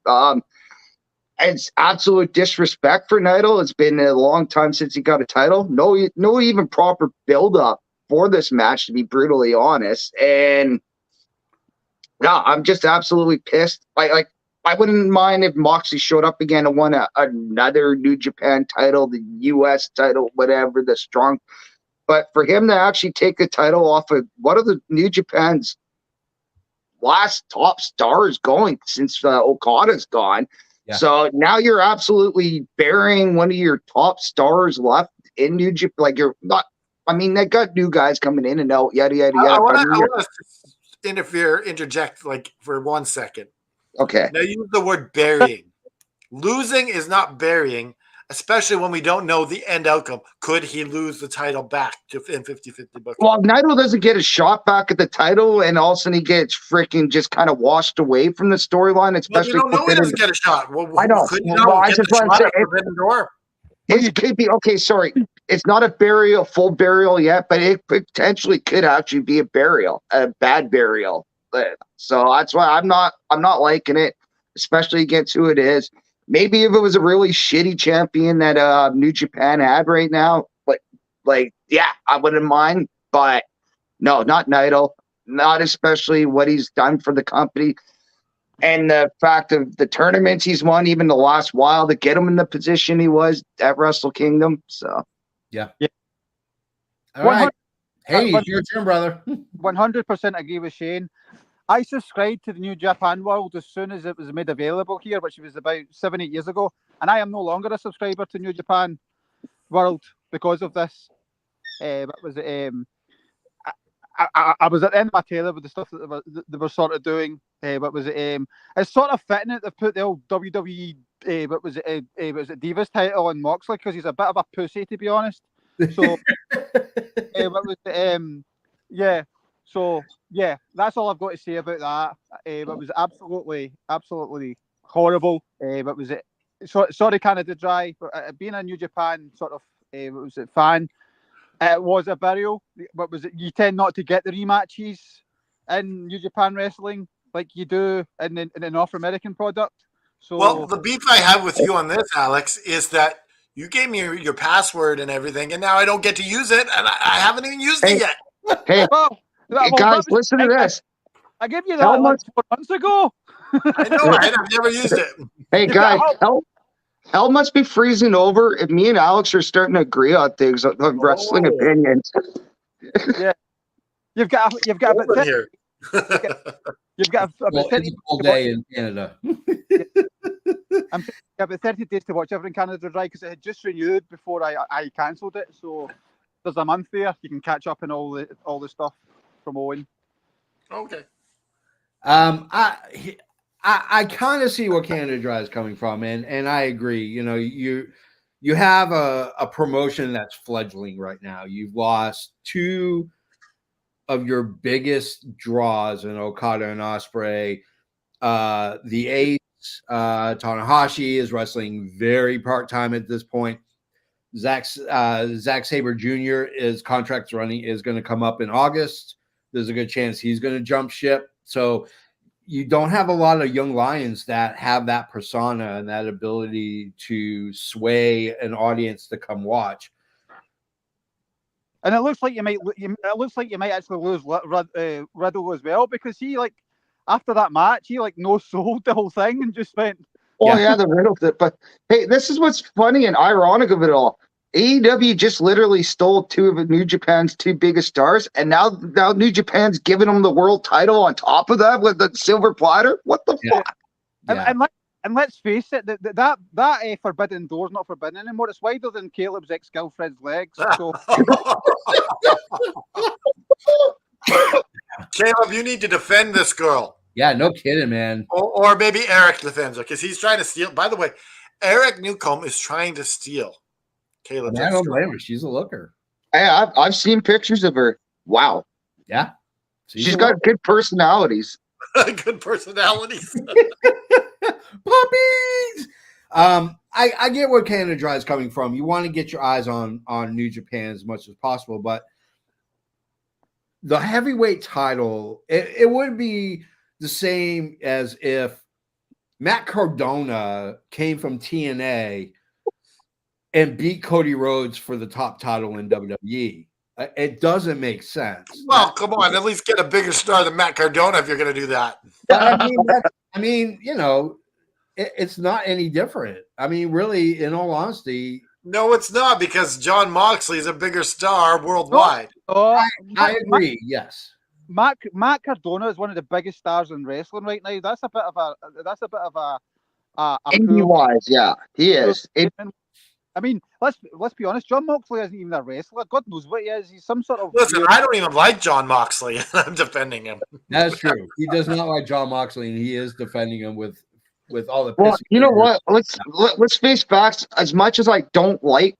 It's absolute disrespect for Naito. It's been a long time since he got a title. No even proper build up for this match, to be brutally honest. And yeah, I'm just absolutely pissed. I wouldn't mind if Moxley showed up again and won another New Japan title, the US title, whatever, the strong. But for him to actually take the title off of one of the New Japan's last top stars going since Okada's gone. Yeah. So now you're absolutely burying one of your top stars left in New Japan. Like, you're not, I mean, they got new guys coming in and out, yada yada yada. I but I want mean, to interject like for 1 second. okay. Now use the word burying. Losing is not burying, especially when we don't know the end outcome. Could he lose the title back to in 50-50 booking? Well, Naito doesn't get a shot back at the title, and all of a sudden he gets freaking just kind of washed away from the storyline, Well, you especially don't know he doesn't get a shot. Well, I know. could you Well, not I get just the want to shot say at Forbidden Door? it could be okay. Sorry, it's not a burial, full burial yet, but it potentially could actually be a burial, a bad burial. So that's why I'm not liking it, especially against who it is. Maybe if it was a really shitty champion that New Japan had right now, like yeah, I wouldn't mind. But no, not Naito, not especially what he's done for the company. And the fact of the tournaments he's won, even the last while, to get him in the position he was at Wrestle Kingdom. So, Yeah. Yeah. All right. Hey, But- it's your turn, brother. 100% agree with Shane. I subscribed to the New Japan World as soon as it was made available here, which was about 7-8 years ago, and I am no longer a subscriber to New Japan World because of this. That was I was at the end of my tailor with the stuff that they were sort of doing. What was it? It's sort of fitting that they put the old WWE. What was it? Was it Divas title on Moxley because he's a bit of a pussy, to be honest. So, what was it? Yeah. So yeah, that's all I've got to say about that. It was absolutely horrible. What was it? Sorry, Canada Dry, but being a New Japan sort of what was it fan. It was a burial. What was it? You tend not to get the rematches in New Japan wrestling like you do in the North American product. So, well, the beef I have with you on this, Alex, is that you gave me your password and everything, and now I don't get to use it, and I haven't even used it yet. Hey, guys, listen to this. I gave you that like 4 months ago. I know, I've never used it. Hey, guys, hell must be freezing over if me and Alex are starting to agree on things, on wrestling opinions. Yeah, you've got about 30, here. you've got about Well, 30 it's a cold day in Canada. I'm about 30 days to watch everything Canada Dry because it had just renewed before I cancelled it. So there's a month there. You can catch up on all the stuff from Owen. Okay. I kind of see where Canada Dry is coming from, and I agree. You know, you have a promotion that's fledgling right now. You've lost 2 of your biggest draws in Okada and Ospreay. The Ace, Tanahashi is wrestling very part-time at this point. Zack Sabre Jr. is contract running is going to come up in August. There's a good chance he's going to jump ship. So you don't have a lot of young lions that have that persona and that ability to sway an audience to come watch. And it looks like you might actually lose Riddle as well because he after that match he no sold the whole thing and just went. Oh yeah, the Riddle thing. But hey, this is what's funny and ironic of it all. AEW just literally stole 2 of New Japan's 2 biggest stars, and now New Japan's giving them the world title on top of that with the silver platter. What the fuck? Yeah. And let's face it, that forbidden door's not forbidden anymore. It's wider than Caleb's ex-girlfriend's legs. So Caleb, you need to defend this girl. Yeah, no kidding, man. Or maybe Eric defends her because he's trying to steal. By the way, Eric Newcomb is trying to steal Caleb. I don't blame her. She's a looker. Hey, I've seen pictures of her. Wow. Yeah. She's got good personalities. Good personalities. Puppies. I get where Canada Dry is coming from. You want to get your eyes on New Japan as much as possible, but the heavyweight title, it would be the same as if Matt Cardona came from TNA and beat Cody Rhodes for the top title in WWE. It doesn't make sense. Well, come on, at least get a bigger star than Matt Cardona if you're going to do that. I mean, you know, it's not any different. I mean, really, in all honesty, no, it's not because John Moxley is a bigger star worldwide. I agree. Yes, Matt Cardona is one of the biggest stars in wrestling right now. That's a bit of a Indie wise, yeah, he is. I I mean, let's be honest. John Moxley isn't even a wrestler. God knows what he is. He's some sort of. Listen, weird- I don't even like John Moxley, and I'm defending him. That's true. He does not like John Moxley, and he is defending him with all the. Well, pissing you know fingers. what? Let's face facts. As much as I don't like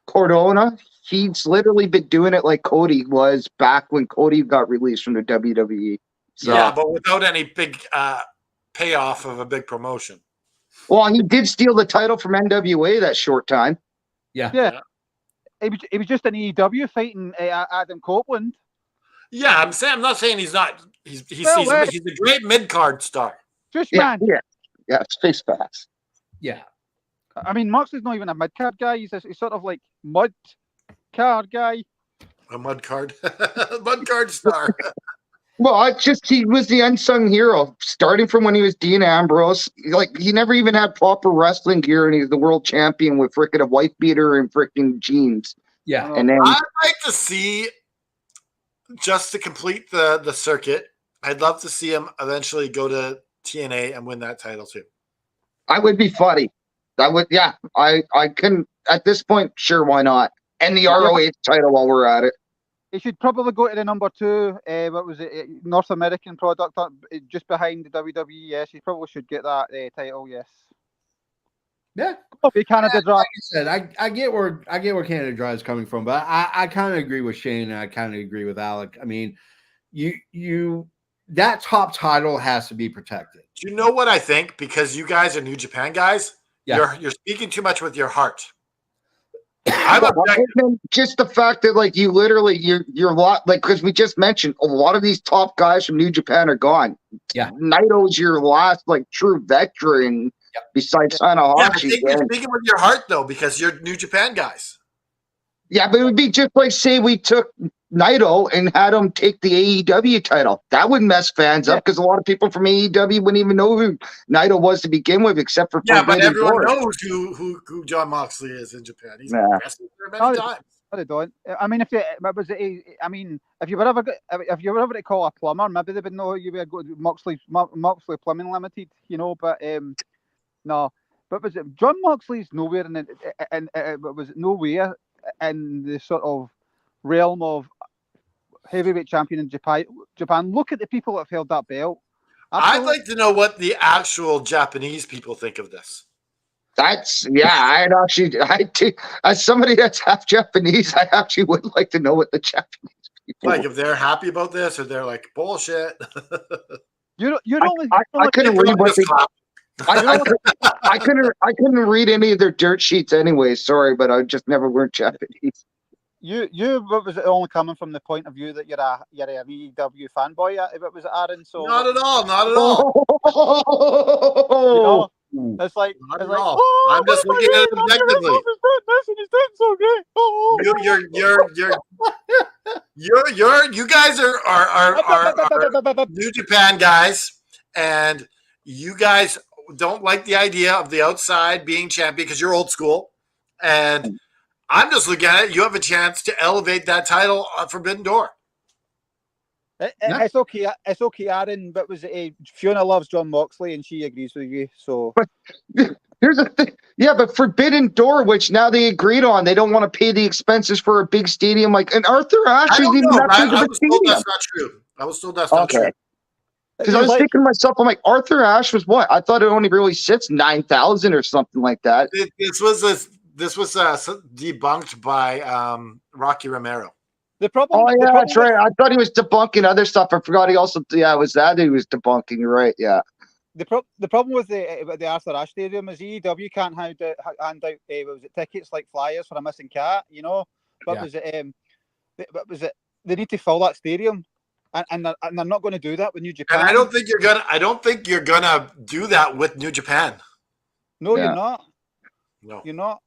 Cardona, he's literally been doing it like Cody was back when Cody got released from the WWE. So, Yeah, but without any big payoff of a big promotion. well, he did steal the title from NWA that short time. Yeah. Yeah. He was just an AEW fighting Adam Copeland. Yeah, I'm not saying he's not. He's Well, he's a great mid card star. Just Yeah, man. yeah, it's face facts. Yeah. I mean, Moxley's not even a mid card guy. He's sort of like mud card guy. A mud card, mud card star. Well, it's just he was the unsung hero, starting from when he was Dean Ambrose. Like he never even had proper wrestling gear, and he's the world champion with frickin' a wife beater and frickin' jeans. Yeah. And then I'd like to see, just to complete the circuit, I'd love to see him eventually go to TNA and win that title too. I would be funny. That would, yeah. I couldn't at this point. Sure, why not? And the ROH title while we're at it. He should probably go to the number 2. What was it? North American product, just behind the WWE. Yes, he probably should get that title. Yes. Yeah. Probably Canada Dry. Like I said, I get where Canada Dry is coming from, but I kind of agree with Shane and I kind of agree with Alec. I mean, you that top title has to be protected. Do you know what I think? Because you guys are New Japan guys. Yeah. You're speaking too much with your heart. I'm objective. Just the fact that like you literally you're a lot like because we just mentioned a lot of these top guys from New Japan are gone. Yeah. Naito's your last like true veteran besides Yeah, I Tanahashi. think you're speaking with your heart though, because you're New Japan guys. Yeah, but it would be just like say we took Naito and had him take the AEW title. That would mess fans up because a lot of people from AEW wouldn't even know who Naito was to begin with, except for Yeah, but Forbidden everyone Door. knows who John Moxley is in Japan. He's Nah. wrestled there many times. They don't. I mean, if you were ever to call a plumber, maybe they would know you were going to Moxley Plumbing Limited, you know. But no. But was it John Moxley's nowhere nowhere in the sort of realm of heavyweight champion in Japan. Look at the people that have held that belt. I'd like to know what the actual Japanese people think of this. That's I do. As somebody that's half Japanese, I actually would like to know what the Japanese people Like if they're happy about this or they're like bullshit. I couldn't read what they, I couldn't read any of their dirt sheets anyway. Sorry, but I just never learned Japanese. You was it only coming from the point of view that you're a VW fanboy? If it was Aaron, so Not at all. You know, it's like Not it's at like all. oh, I'm just looking at it objectively. He's doing so great. You guys are New Japan guys, and you guys don't like the idea of the outside being champion because you're old school, and I'm just looking at it. You have a chance to elevate that title on Forbidden Door. It's okay. It's okay, Aaron. But was it Fiona loves John Moxley and she agrees with you? So here's the thing. Yeah, but Forbidden Door, which now they agreed on, they don't want to pay the expenses for a big stadium like. And Arthur Ashe is even that big of I a was told stadium. that's not true. I was told that's not true. Because I was thinking to myself, I'm like, Arthur Ashe was what? I thought it only really sits 9,000 or something like that. This was debunked by Rocky Romero. The problem. Oh yeah, that's right. I thought he was debunking other stuff. I forgot he also. Yeah, it was that he was debunking. You're right. Yeah. The problem with the Arthur Ashe Stadium is AEW can't hand out was it tickets like flyers for a missing cat, you know. But was it they need to fill that stadium, and they're not going to do that with New Japan. And I don't think you're gonna do that with New Japan. No, you're not. No, you're not.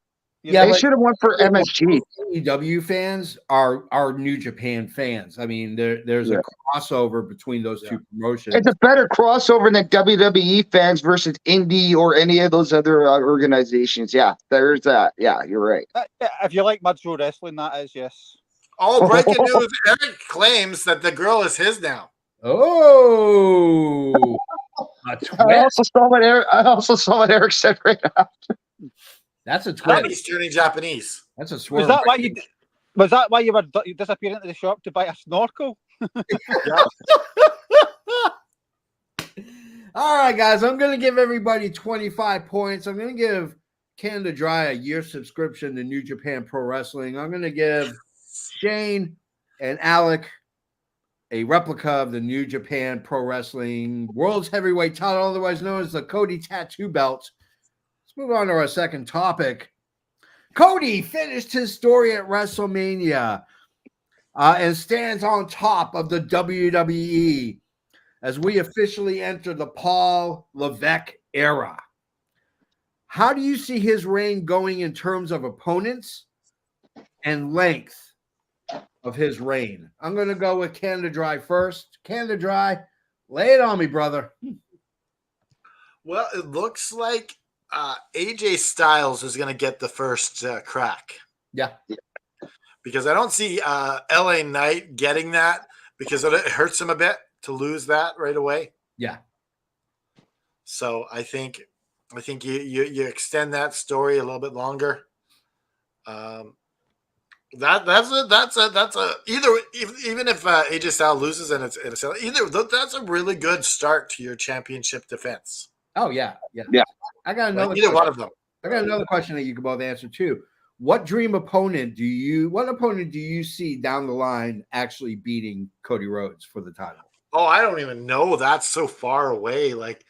They should have went for MSG. AEW fans are New Japan fans. I mean, there's a crossover between those two promotions. It's a better crossover than WWE fans versus indie or any of those other organizations. Yeah, there's that. Yeah, you're right. If you like Mud-Pro Wrestling, that is, yes. Oh, breaking news. Eric claims that the girl is his now. Oh. I also saw what Eric said right after. That's a twin. He's turning Japanese. That's a swerve. Was that why you were disappearing to the shop to buy a snorkel? Yeah. All right, guys. I'm going to give everybody 25 points. I'm going to give Canada Dry a year subscription to New Japan Pro Wrestling. I'm going to give Shane and Alec a replica of the New Japan Pro Wrestling World's Heavyweight title, otherwise known as the Cody Tattoo Belt. Let's move on to our second topic. Cody finished his story at WrestleMania and stands on top of the WWE as we officially enter the Paul Levesque era. How do you see his reign going in terms of opponents and length of his reign? I'm going to go with Canada Dry first. Canada Dry, lay it on me, brother. Well, it looks like AJ Styles is going to get the first crack. Yeah. Because I don't see LA Knight getting that because it hurts him a bit to lose that right away. Yeah. So I think you extend that story a little bit longer. That's a even if AJ Styles loses and it's that's a really good start to your championship defense. Oh yeah. I got another. Like either one of them. I got another question that you can both answer too. What dream opponent do you see down the line actually beating Cody Rhodes for the title? Oh, I don't even know. That's so far away. Like,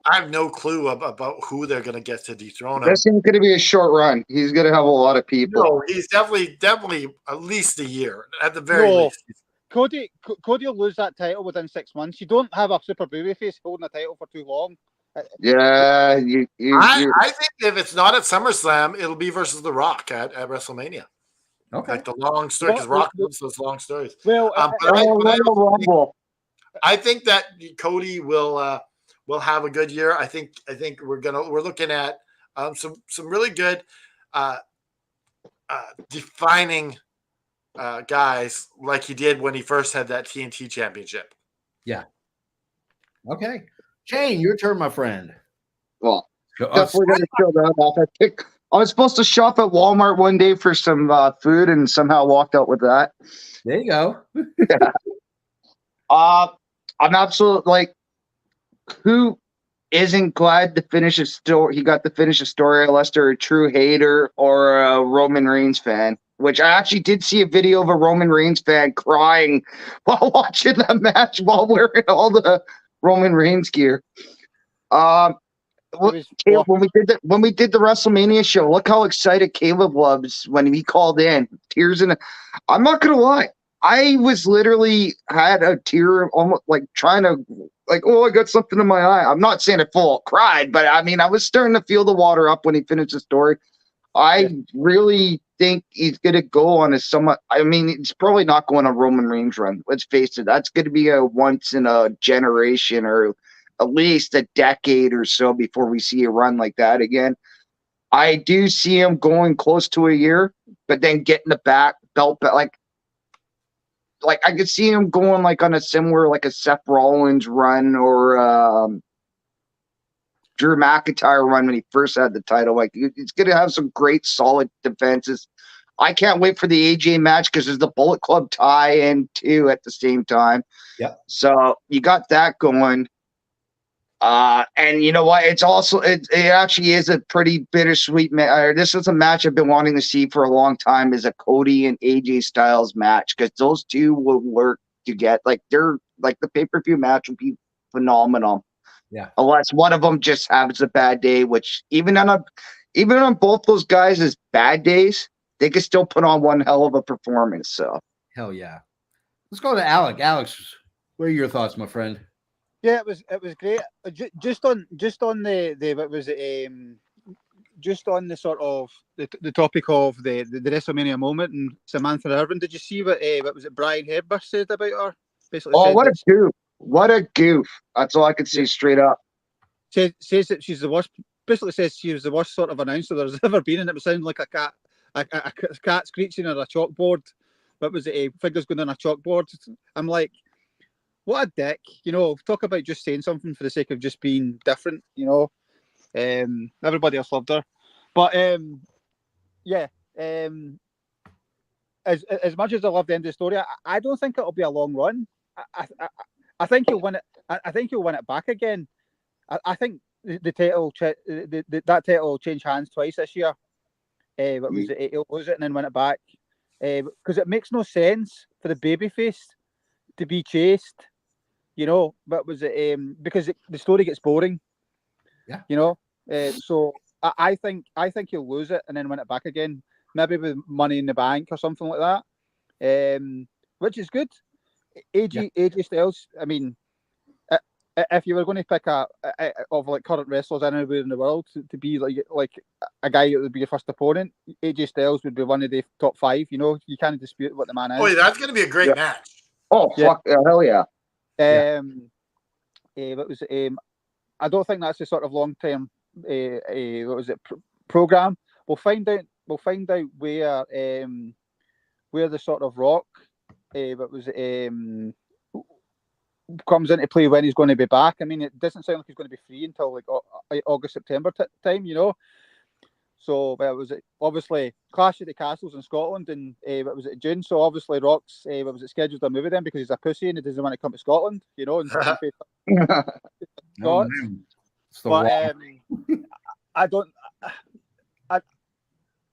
I have no clue about who they're going to get to dethrone him. This is going to be a short run. He's going to have a lot of people. No, he's definitely at least a year at the very least. Cody will lose that title within 6 months. You don't have a super babyface holding a title for too long. Yeah, I think if it's not at SummerSlam, it'll be versus The Rock at WrestleMania. Okay, like the long story because Rock loves those long stories. Well, I think that Cody will have a good year. I think we're looking at some really good defining guys like he did when he first had that TNT championship. Yeah. Okay. Shane, your turn, my friend. Well, definitely going to kill that off. I was supposed to shop at Walmart one day for some food and somehow walked out with that. There you go. Yeah. I'm absolutely like, who isn't glad to finish a story? He got to finish a story unless they're a true hater or a Roman Reigns fan, which I actually did see a video of a Roman Reigns fan crying while watching that match while wearing all the Roman Reigns gear. When we did the WrestleMania show, look how excited Caleb was when he called in. Tears in. I'm not gonna lie, I was literally had a tear, almost like trying to I got something in my eye. I'm not saying it full cried, but I mean I was starting to feel the water up when he finished the story. I really think he's gonna go on a somewhat. I mean, he's probably not going on a Roman Reigns run. Let's face it, that's gonna be a once in a generation or at least a decade or so before we see a run like that again. I do see him going close to a year, but then getting the belt back. Like I could see him going like on a similar, like a Seth Rollins run or Drew McIntyre run when he first had the title. Like he's going to have some great solid defenses. I can't wait for the AJ match because there's the Bullet Club tie-in too at the same time. Yeah. So you got that going. And you know what? It's also it actually is a pretty bittersweet match. This is a match I've been wanting to see for a long time. Is a Cody and AJ Styles match because those two will work to get they're like the pay-per-view match will be phenomenal. Yeah. Unless one of them just has a bad day, which even on both those guys' bad days, they can still put on one hell of a performance. So hell yeah. Let's go to Alec. Alex, what are your thoughts, my friend? Yeah, it was great. Just on the sort of the topic of the WrestleMania moment and Samantha Irvin. Did you see what was it Brian Hebner said about her? Basically, what a goof! What a goof! That's all I could say straight up. Says that she's the worst. Basically, says she was the worst sort of announcer there's ever been, and it was sounding like a cat screeching on a chalkboard. What was it? Figures going on a chalkboard. I'm like, what a dick, talk about just saying something for the sake of just being different, everybody else loved her. But yeah, as much as I love the end of the story, I don't think it'll be a long run. I think he'll win it. I think he'll win it back again. I think the title, that title will change hands twice this year. But was it? He'll lose it and then win it back. Because it makes no sense for the babyface to be chased, you know. But was it because the story gets boring? Yeah. You know. So I think he'll lose it and then win it back again, maybe with Money in the Bank or something like that. Which is good. AJ Styles. I mean, if you were going to pick of like current wrestlers anywhere in the world to be like a guy that would be your first opponent, AJ Styles would be one of the top 5. You know, you can't dispute what the man is. Oh, that's going to be a great match. Oh, fuck, hell yeah. What was I don't think that's the sort of long term. What was it? Program. We'll find out. We'll find out where the sort of Rock. What was comes into play when he's going to be back. I mean, it doesn't sound like he's going to be free until like August, September time, you know. So, well, was it obviously Clash of the Castles in Scotland in what was it, June? So obviously Rock's what was it, scheduled a movie then because he's a pussy and he doesn't want to come to Scotland, you know. And No, but I don't. I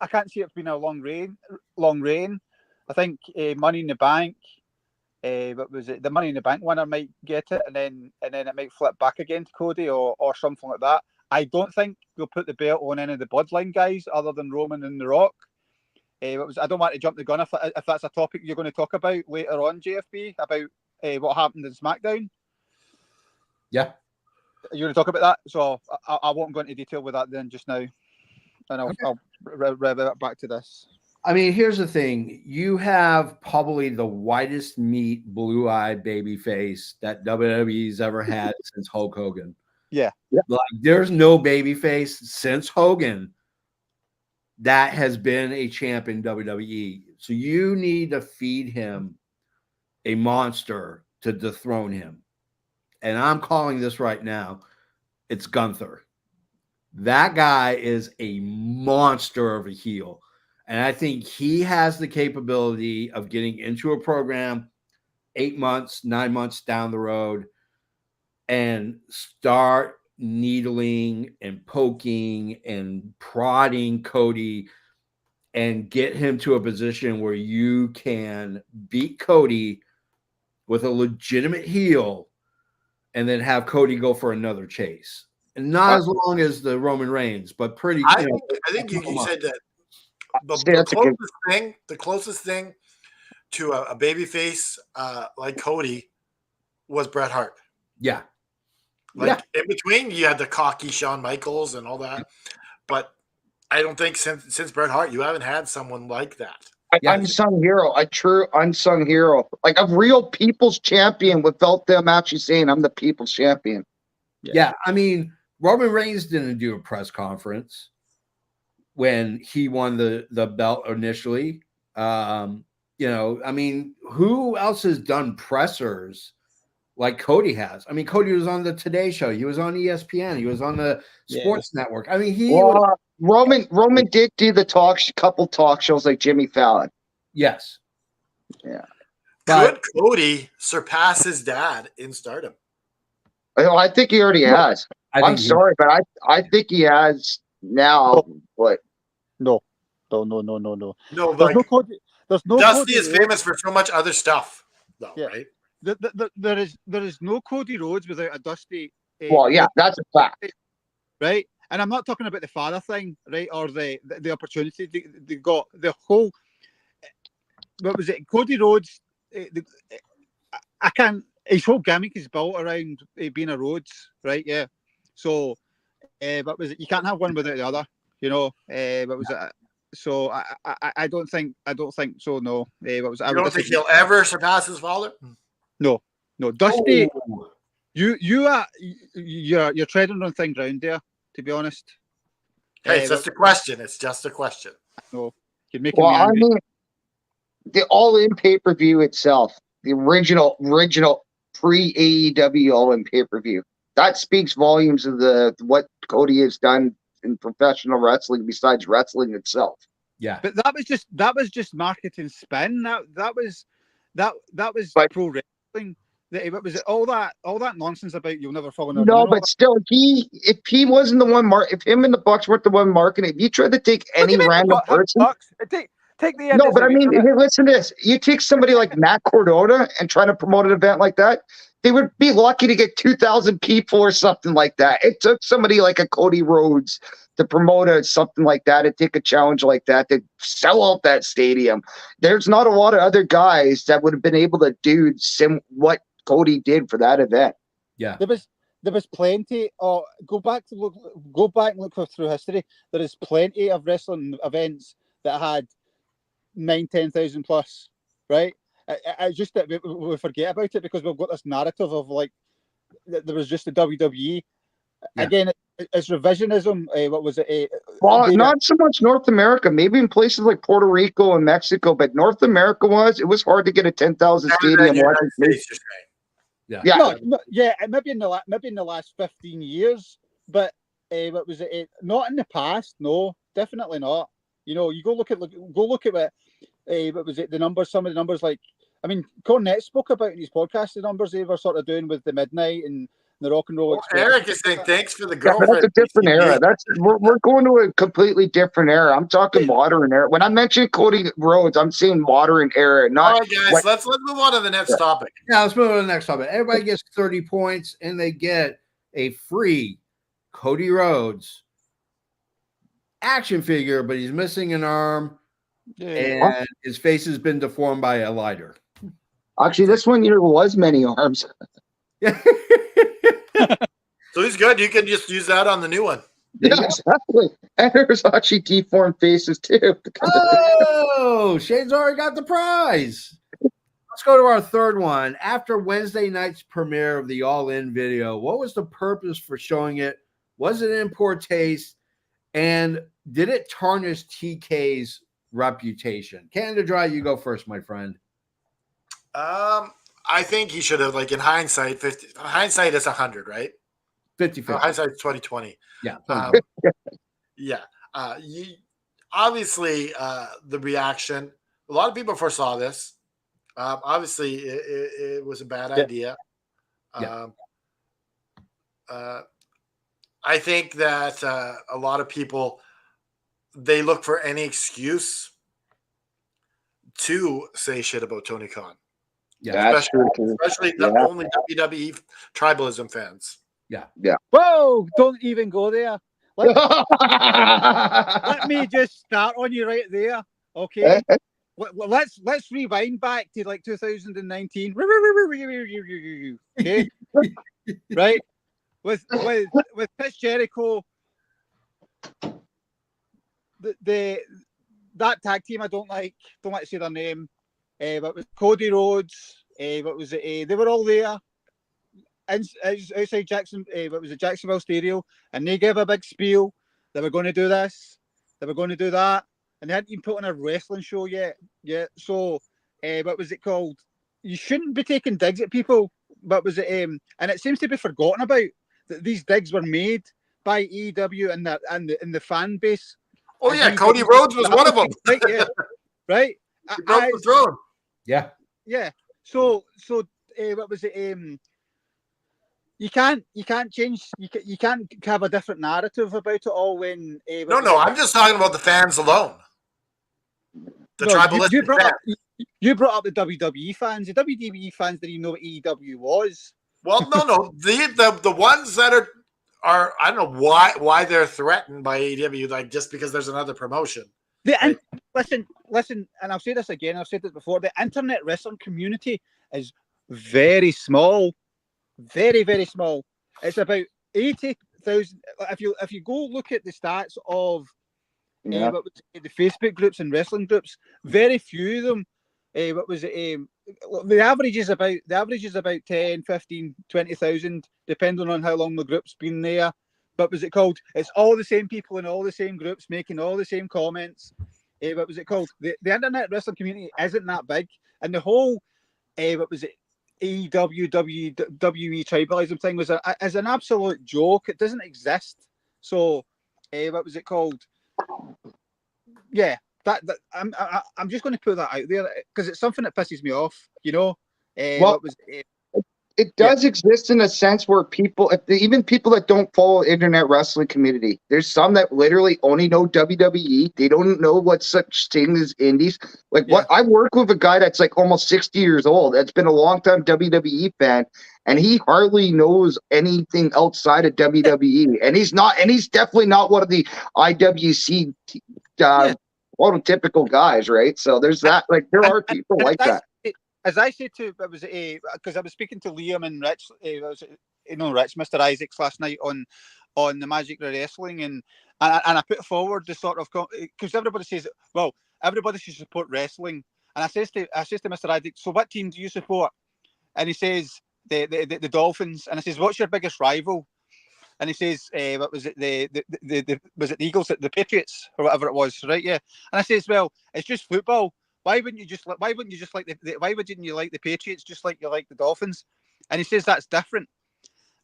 can't see it being a long reign. I think Money in the Bank. But was it the Money in the Bank winner might get it, and then it might flip back again to Cody or something like that. I don't think they'll put the belt on any of the Bloodline guys other than Roman and The Rock. I don't want to jump the gun if that's a topic you're going to talk about later on, JFB, about what happened in SmackDown. Yeah, you're going to talk about that, so I won't go into detail with that then just now, and I'll revert back to this. I mean, here's the thing. You have probably the whitest meat, blue-eyed baby face that WWE's ever had since Hulk Hogan. Yeah. Like, there's no baby face since Hogan that has been a champ in WWE. So you need to feed him a monster to dethrone him. And I'm calling this right now. It's Gunther. That guy is a monster of a heel. And I think he has the capability of getting into a program 8 months, 9 months down the road and start needling and poking and prodding Cody and get him to a position where you can beat Cody with a legitimate heel and then have Cody go for another chase. And not as long as the Roman Reigns, but pretty. I think you said that. The closest thing to a babyface like Cody was Bret Hart. Yeah. In between, you had the cocky Shawn Michaels and all that. But I don't think since Bret Hart, you haven't had someone like that. Unsung hero, a true unsung hero, like a real people's champion without them actually saying, I'm the people's champion. Yeah. I mean, Roman Reigns didn't do a press conference when he won the belt initially. I mean, who else has done pressers like Cody has? I mean, Cody was on the Today Show. He was on ESPN. He was on the Sports Network. I mean, Roman did do the couple talk shows like Jimmy Fallon. Yes. Yeah. Could Cody surpass his dad in stardom? I think he already has. I'm sorry, but I think he has now. But no. No, there's no Cody. There's no Dusty Cody is famous for so much other stuff, though, right? There is no Cody Rhodes without a Dusty. That's a fact, right? And I'm not talking about the father thing, right, or the opportunity they got. The whole, what was it? Cody Rhodes. I can't. His whole gimmick is built around being a Rhodes, right? Yeah. So, what was it? You can't have one without the other. You know. What was it? So I don't think so. No. What was it? You don't think he'll ever surpass his father? No. Dusty, you're treading on thin ground there. To be honest. Hey, it's just a question. It's just a question. No, you're making me angry. I mean, the All In pay-per-view itself, the original pre-AEW All In pay-per-view, that speaks volumes of what Cody has done in professional wrestling besides wrestling itself. Yeah. But that was just marketing spin. That was But- pro wrestling. What was it? All that nonsense about you'll never fall in a No, ring. but still, if he wasn't the one, if him and the Bucks weren't the one marketing, if you tried to take any random person. Take the No, but I away mean, from it. hey, listen to this. You take somebody like Matt Cordona and try to promote an event like that, they would be lucky to get 2,000 people or something like that. It took somebody like a Cody Rhodes to promote something like that and take a challenge like that to sell out that stadium. There's not a lot of other guys that would have been able to do what Cody did for that event. Yeah. There was plenty. Go back and look through history. There is plenty of wrestling events that had 9,000-10,000 plus, right? I just that we forget about it because we've got this narrative of like there was just the WWE. Yeah. Again, it's revisionism. What was it? Well, not so much North America. Maybe in places like Puerto Rico and Mexico, but North America it was hard to get a 10,000 stadium. Yeah, maybe in the last 15 years, but what was it? Not in the past. No, definitely not. You know, you go look at what was it? The numbers. Some of the numbers, like I mean, Cornette spoke about in his podcast the numbers they were sort of doing with the Midnight and the Rock and Roll. Eric is saying thanks for the Yeah, but girlfriend. that's a different era. We're going to a completely different era. I'm talking modern era. When I mention Cody Rhodes, I'm saying modern era. Not all right, guys. Let's move on to the next topic. Yeah, let's move on to the next topic. Everybody gets 30 points, and they get a free Cody Rhodes action figure, but he's missing an arm, and his face has been deformed by a lighter. Actually, this one was many arms. Yeah. So he's good. You can just use that on the new one. Yeah, exactly. And there's actually deformed faces too. Oh, Shane's already got the prize. Let's go to our third one. After Wednesday night's premiere of the All In video, what was the purpose for showing it? Was it in poor taste? And did it tarnish TK's reputation? Canada Dry, you go first, my friend. I think he should have, like in hindsight, hindsight is 100, right? 50-50. Hindsight is 2020. Yeah. Yeah. Obviously, the reaction, a lot of people foresaw this. Obviously, it was a bad idea. Yeah. I think that a lot of people, they look for any excuse to say shit about Tony Khan. Yeah, especially the only WWE tribalism fans. Yeah. Whoa! Don't even go there. Let me just start on you right there. Okay. Let's rewind back to like 2019. Okay. Right. With Chris Jericho, that tag team I don't like to say their name. But with Cody Rhodes, what was it? They were all there outside Jackson. What was it? Jacksonville Stadium, and they gave a big spiel. They were going to do this. They were going to do that, and they hadn't even put on a wrestling show yet. Yeah. So, what was it called? You shouldn't be taking digs at people. What was it? And it seems to be forgotten about that these digs were made by EW and the fan base. Oh yeah, Cody Rhodes was one of them. Right. Yeah. Right. He broke the throne. Yeah. Yeah. So what was it? You can't change. You can't have a different narrative about it all when. No. I'm just talking about the fans alone. The tribalistic fans. You brought up the WWE fans. The WWE fans didn't even know what EW was. Well, no. The ones that are I don't know why they're threatened by AEW, like just because there's another promotion. Listen, and I'll say this again. I've said this before. The internet wrestling community is very small, very, very small. It's about 80,000. If you go look at the stats of the Facebook groups and wrestling groups, very few of them. What was it? The average is about 10, 15, 20,000, depending on how long the group's been there. But was it called? It's all the same people in all the same groups making all the same comments. What was it called? The internet wrestling community isn't that big, and the whole what was it? AEW, WWE tribalism thing is an absolute joke. It doesn't exist. So what was it called? Yeah, I'm just going to put that out there because it's something that pisses me off. You know, Well, what was it does exist in a sense where people, even people that don't follow internet wrestling community, there's some that literally only know WWE. They don't know what such thing as indies. Like what I work with a guy that's like almost 60 years old. That's been a long time WWE fan, and he hardly knows anything outside of WWE. And he's definitely not one of the IWC prototypical guys, right? So there's that. Like there are people like that. As I said to, it was because I was speaking to Liam and Rich, Rich, Mr. Isaacs last night on the Magic Wrestling, and I put forward the sort of because everybody says, well, everybody should support wrestling, and I says to Mr. Isaacs, so what team do you support? And he says the Dolphins, and I says, what's your biggest rival? And he says, what was it? Was it the Eagles, the Patriots, or whatever it was, right? Yeah. And I says, well, it's just football. Why wouldn't you just like why wouldn't you like the Patriots just like you like the Dolphins? And he says that's different,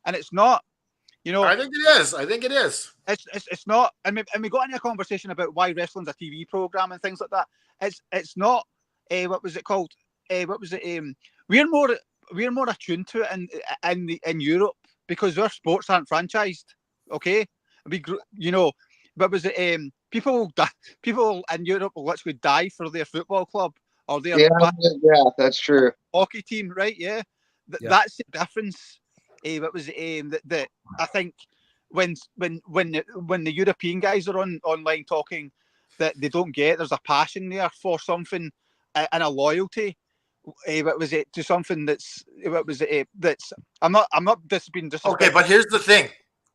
and it's not. You know, I think it is. It's not. And we got into a conversation about why wrestling's a TV program and things like that. It's not. What was it called? What was it? We're more attuned to it in Europe because our sports aren't franchised. Okay, what was it? People in Europe will literally die for their football club or their that's true. hockey team, right? Yeah, that's the difference. What was it? That I think when the European guys are online talking, that they don't get there's a passion there for something and a loyalty. What was it to something that's that's I'm not just being disrespectful. Okay, but here's the thing.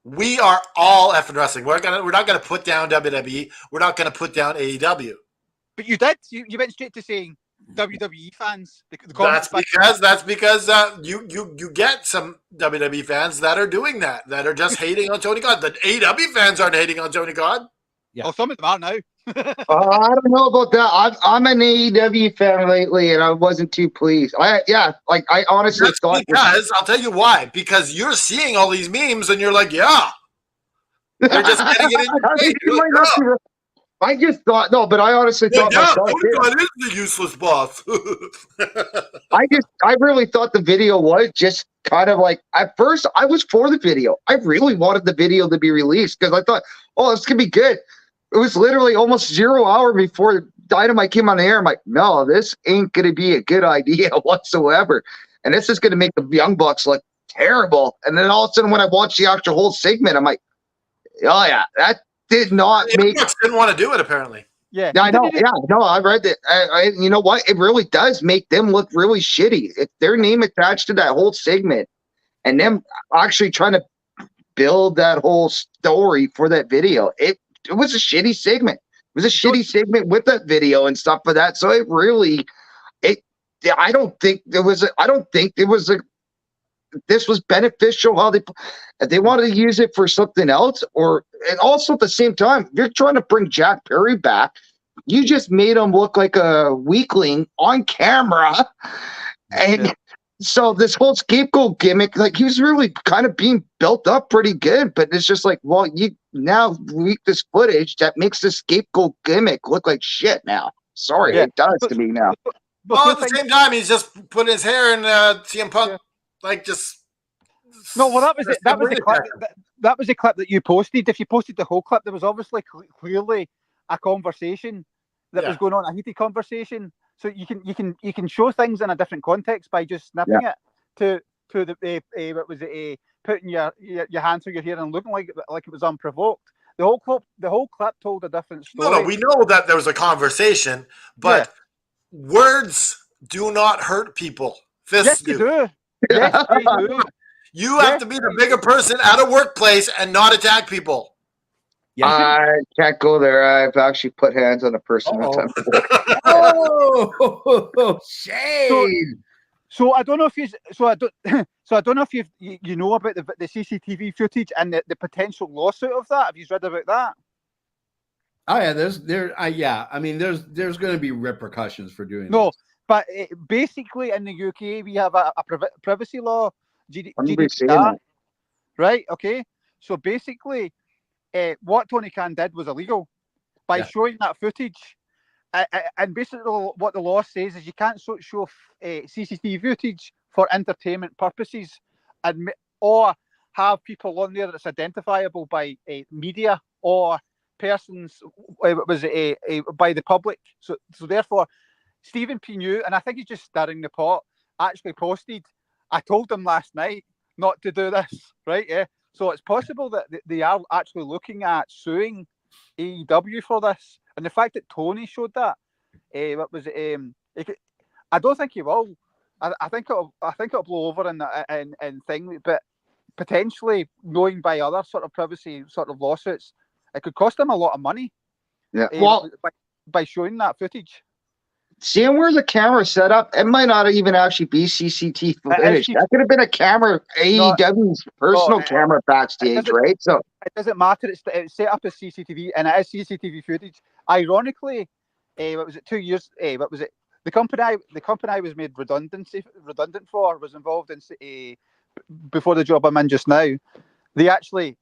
We are all effing wrestling. We're not gonna put down WWE. We're not gonna put down AEW. But you did. You went straight to saying WWE fans. That's because you get some WWE fans that are doing that are just hating on Tony Khan. The AEW fans aren't hating on Tony Khan. Yeah. Oh, some of them are now. I don't know about that. I'm an AEW fan lately, and I wasn't too pleased. I honestly thought because I'll tell you why. Because you're seeing all these memes, and you're like, yeah, they're just getting it in your face. I just thought but I honestly thought myself. Tony Khan is the useless boss. I really thought the video was just kind of like at first I was for the video. I really wanted the video to be released because I thought, oh, this could be good. It was literally almost 0 hour before Dynamite came on the air. I'm like, no, this ain't going to be a good idea whatsoever. And this is going to make the Young Bucks look terrible. And then all of a sudden, when I watched the actual whole segment, I'm like, oh, yeah, that did not make... Bucks didn't want to do it, apparently. Yeah, I know. Yeah, no, I read that. You know what? It really does make them look really shitty. If their name attached to that whole segment and them actually trying to build that whole story for that video, it was a shitty segment. It was a shitty segment with that video and stuff for that. So it really, I don't think this was beneficial how they wanted to use it for something else, and also at the same time, you're trying to bring Jack Perry back. You just made him look like a weakling on camera. And so this whole scapegoat gimmick, like he was really kind of being built up pretty good, but it's just like, well, you now leak this footage that makes the scapegoat gimmick look like shit now. Sorry, it does to me now. Well, at the same time, he's just putting his hair in CM Punk, like just. No, well, that was it. That was the clip. That was the clip that you posted. If you posted the whole clip, there was obviously clearly a conversation that was going on, a heated conversation. So you can show things in a different context by just snipping it to the what was it? Putting your hand through your hair and looking like it was unprovoked. The whole clip told a different story. No, we know that there was a conversation, but words do not hurt people. Fists do. Yes, they do. You have to be the bigger person at a workplace and not attack people. I can't go there. I've actually put hands on a person one time. Oh, shade. So I don't know if you. So I don't know if you know about the CCTV footage and the potential lawsuit of that. Have you read about that? Oh yeah, I mean, there's going to be repercussions for doing no, this. But basically in the UK we have a privacy law, GDPR, right? Okay, so basically what Tony Khan did was illegal by showing that footage. And basically, what the law says is you can't show CCTV footage for entertainment purposes, or have people on there that's identifiable by media or persons by the public. So therefore, Stephen P. New, and I think he's just stirring the pot, actually posted, I told them last night not to do this, right? Yeah. So it's possible that they are actually looking at suing AEW for this. And the fact that Tony showed that, what was it? I don't think he will. I think it'll blow over and thing. But potentially, knowing by other sort of privacy sort of lawsuits, it could cost them a lot of money. Yeah. Well, by showing that footage. Seeing where the camera set up, it might not even actually be CCTV footage. That could have been a camera, AEW's personal camera backstage, right? So it doesn't matter. It's set up as CCTV, and it is CCTV footage. Ironically, what was it? 2 years. What was it? The company I was made redundant for was involved in before the job I'm in just now. They actually,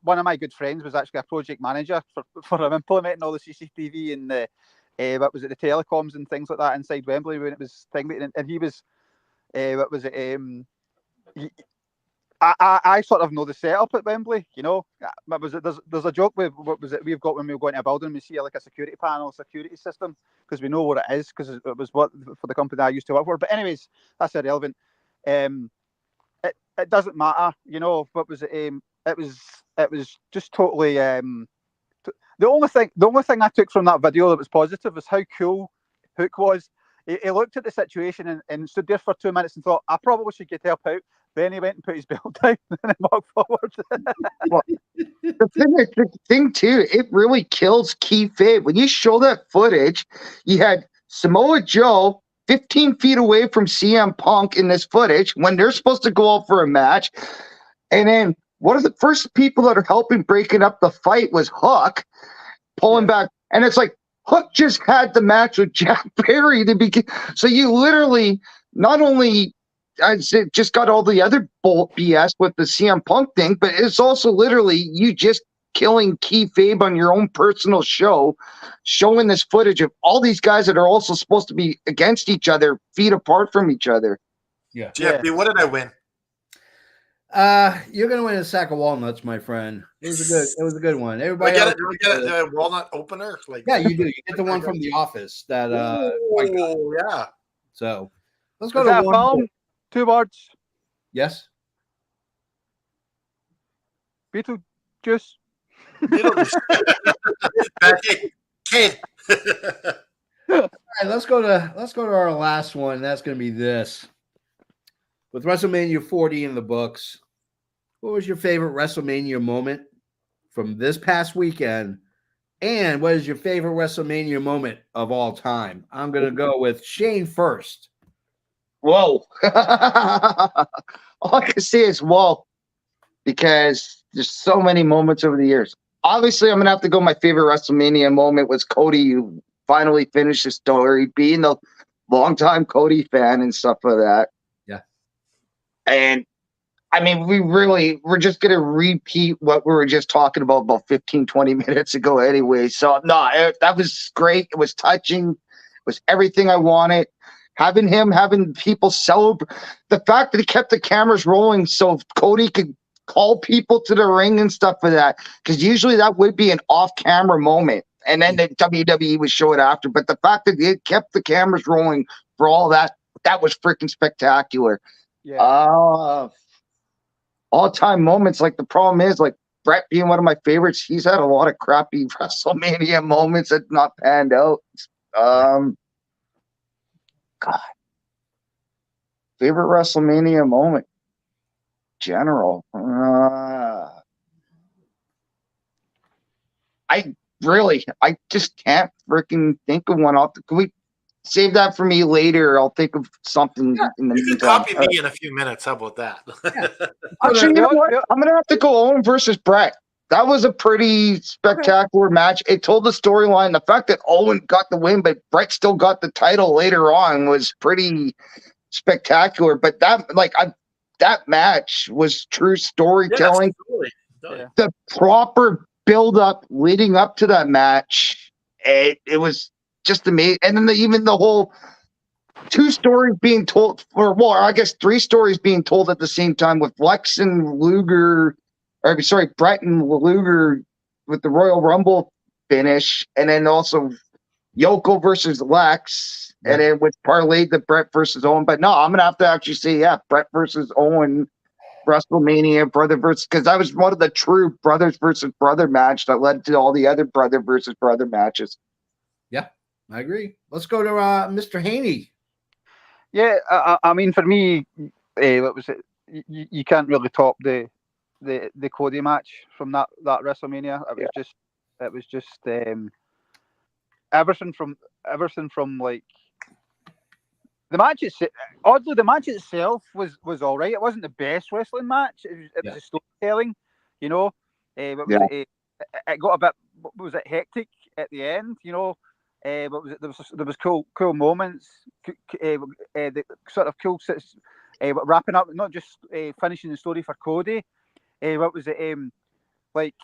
one of my good friends was actually a project manager for implementing all the CCTV and the. What was it? The telecoms and things like that inside Wembley when it was thing, and he was, what was it? I sort of know the setup at Wembley. You know, what was it? There's a joke with what was it? We've got when we go into a building, we see like a security panel, security system, because we know what it is because it was what for the company I used to work for. But anyways, that's irrelevant. It doesn't matter. You know, what was it? It was just totally. The only thing I took from that video that was positive was how cool Hook was. He looked at the situation and stood there for 2 minutes and thought, I probably should get help out. Then he went and put his belt down and then walked forward. Well, the thing too, it really kills kayfabe. When you show that footage, you had Samoa Joe 15 feet away from CM Punk in this footage when they're supposed to go out for a match. And then one of the first people that are helping breaking up the fight was Hook, pulling back. And it's like, Hook just had the match with Jack Perry to begin. So you literally not only just got all the other bull BS with the CM Punk thing, but it's also literally you just killing kayfabe on your own personal show, showing this footage of all these guys that are also supposed to be against each other, feet apart from each other. Yeah. JFB, what did I win? You're gonna win a sack of walnuts, my friend. It was a good one. Everybody, Do we get the walnut opener? Like, yeah, you do. You get the one from The Office. That oh yeah. So let's go Is to that one. film? 2 words. Yes. Beetlejuice. Kid. All right, let's go to our last one. That's going to be this. With WrestleMania 40 in the books, what was your favorite WrestleMania moment from this past weekend? And what is your favorite WrestleMania moment of all time? I'm going to go with Shane first. Whoa. All I can say is whoa, because there's so many moments over the years. Obviously, I'm going to have to go. My favorite WrestleMania moment was Cody, who finally finished his story, being a longtime Cody fan and stuff like that. Yeah. And I mean, we're just going to repeat what we were just talking about 15, 20 minutes ago anyway. So, no, that was great. It was touching. It was everything I wanted. Having people celebrate. The fact that he kept the cameras rolling so Cody could call people to the ring and stuff for that. Because usually that would be an off-camera moment. And then the WWE would show it after. But the fact that they kept the cameras rolling for all that was freaking spectacular. Yeah. All-time moments. Like, the problem is, like, Brett being one of my favorites, he's had a lot of crappy WrestleMania moments that not panned out. God. Favorite WrestleMania moment? General. I just can't freaking think of one off. Can we save that for me later? I'll think of something in the You can meantime. copy me in a few minutes. How about that? Actually, you know what? I'm going to have to go Owen versus Brett. That was a pretty spectacular match. It told the storyline. The fact that Owen got the win, but Brett still got the title later on was pretty spectacular. But that match was true storytelling. Yeah. The proper build up leading up to that match, it was just amazing. And then even the whole two stories being told, or well, I guess three stories being told at the same time with Lex and Luger, or sorry, Brett and Luger with the Royal Rumble finish, and then also Yoko versus Lex, and then with parlayed the Brett versus Owen. But no, I'm gonna have to actually say, yeah, Brett versus Owen, WrestleMania, brother versus, because that was one of the true brothers versus brother match that led to all the other brother versus brother matches. Yeah, I agree. Let's go to Mr. Haney. Yeah, I mean, for me, what was it? You can't really top the Cody match from that WrestleMania. It was just everything from like the match. Oddly, the match itself was all right. It wasn't the best wrestling match. It was a storytelling, you know. It got a bit, what was it, hectic at the end, you know. But was it, there was cool moments, the sort of cool wrapping up, not just finishing the story for Cody. What was it? Like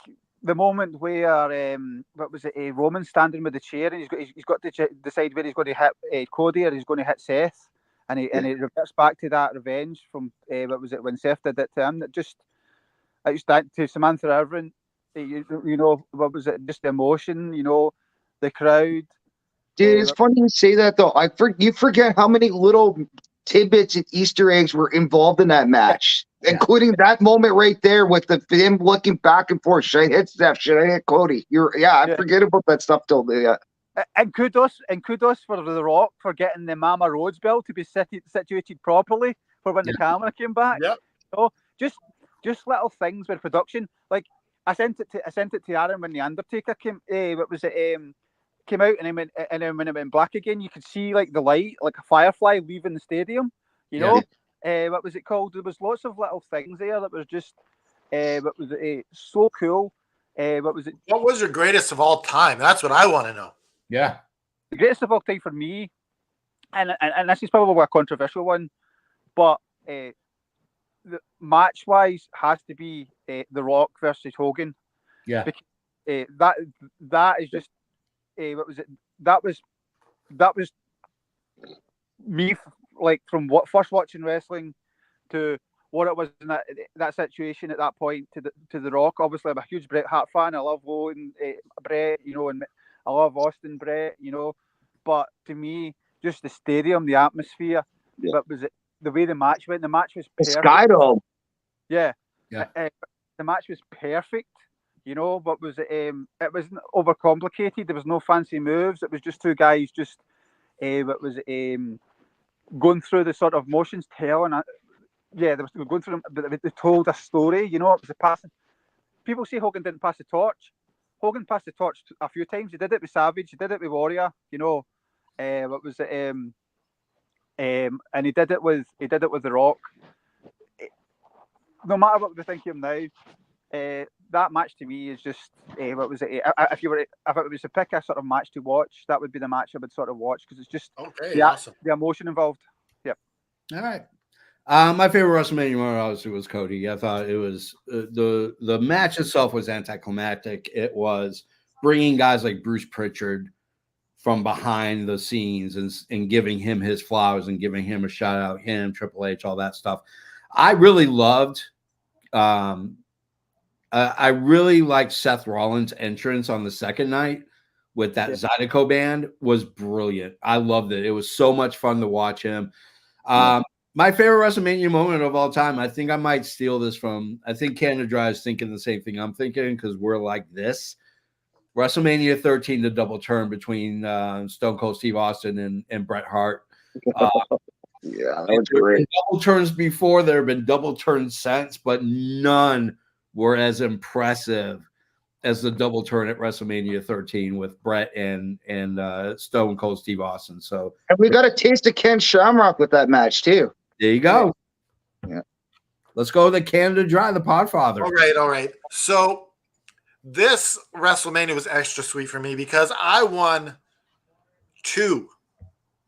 the moment where what was it? Roman standing with the chair, and he's got to decide whether he's going to hit Cody or he's going to hit Seth, and he reverts back to that revenge from what was it, when Seth did it to him. That just to Samantha Irvin, you know, what was it? Just the emotion, you know, the crowd. Dude, it's funny you say that though. You forget how many little tidbits and Easter eggs were involved in that match, including that moment right there with him looking back and forth. Should I hit Steph? Should I hit Cody? I forget about that stuff till And kudos for The Rock for getting the Mama Rhodes belt to be situated properly for when the camera came back. Yep. So just little things with production. Like I sent it to Aaron when the Undertaker came. What was it? Came out, and then when it went black again, you could see like the light, like a firefly leaving the stadium. You know, what was it called? There was lots of little things there that was just, what was it? So cool. What was it? What was your greatest of all time? That's what I want to know. Yeah, the greatest of all time for me, and this is probably a controversial one, but the match wise has to be The Rock versus Hogan. Yeah, because, that is just. What was it? That was me, like from first watching wrestling to what it was in that situation at that point to the Rock. Obviously, I'm a huge Bret Hart fan. I love Owen, Bret, you know, and I love Austin, Bret, you know. But to me, just the stadium, the atmosphere, what was it? The way the match went. The match was perfect. Skydome. Yeah. The match was perfect. You know, but was it wasn't overcomplicated. There was no fancy moves. It was just two guys just what was it, going through the sort of motions, telling. They were going through them, but they told a story. You know, it was a passing. People say Hogan didn't pass the torch. Hogan passed the torch a few times. He did it with Savage. He did it with Warrior. You know, what was it? And he did it with The Rock. No matter what we think of him now. That match to me is just what was it? If it was to pick a sort of match to watch, that would be the match I would sort of watch because it's just awesome. The emotion involved. Yep. All right. My favorite WrestleMania moment obviously was Cody. I thought it was the match itself was anticlimactic. It was bringing guys like Bruce Pritchard from behind the scenes and giving him his flowers and giving him a shout out. Him, Triple H, all that stuff. I really loved. I really liked Seth Rollins' entrance on the second night with that Zydeco band was brilliant. I loved it. It was so much fun to watch him. My favorite WrestleMania moment of all time, I think I might steal this from, I think Canada Dry is thinking the same thing I'm thinking because we're like this. WrestleMania 13, the double turn between Stone Cold Steve Austin and Bret Hart. That was great. Double turns before, there have been double turns since, but none were as impressive as the double turn at WrestleMania 13 with Bret and Stone Cold Steve Austin. So, and we got a taste of Ken Shamrock with that match too. There you go. Yeah. Let's go to Canada Dry, the Podfather. All right. So this WrestleMania was extra sweet for me because I won two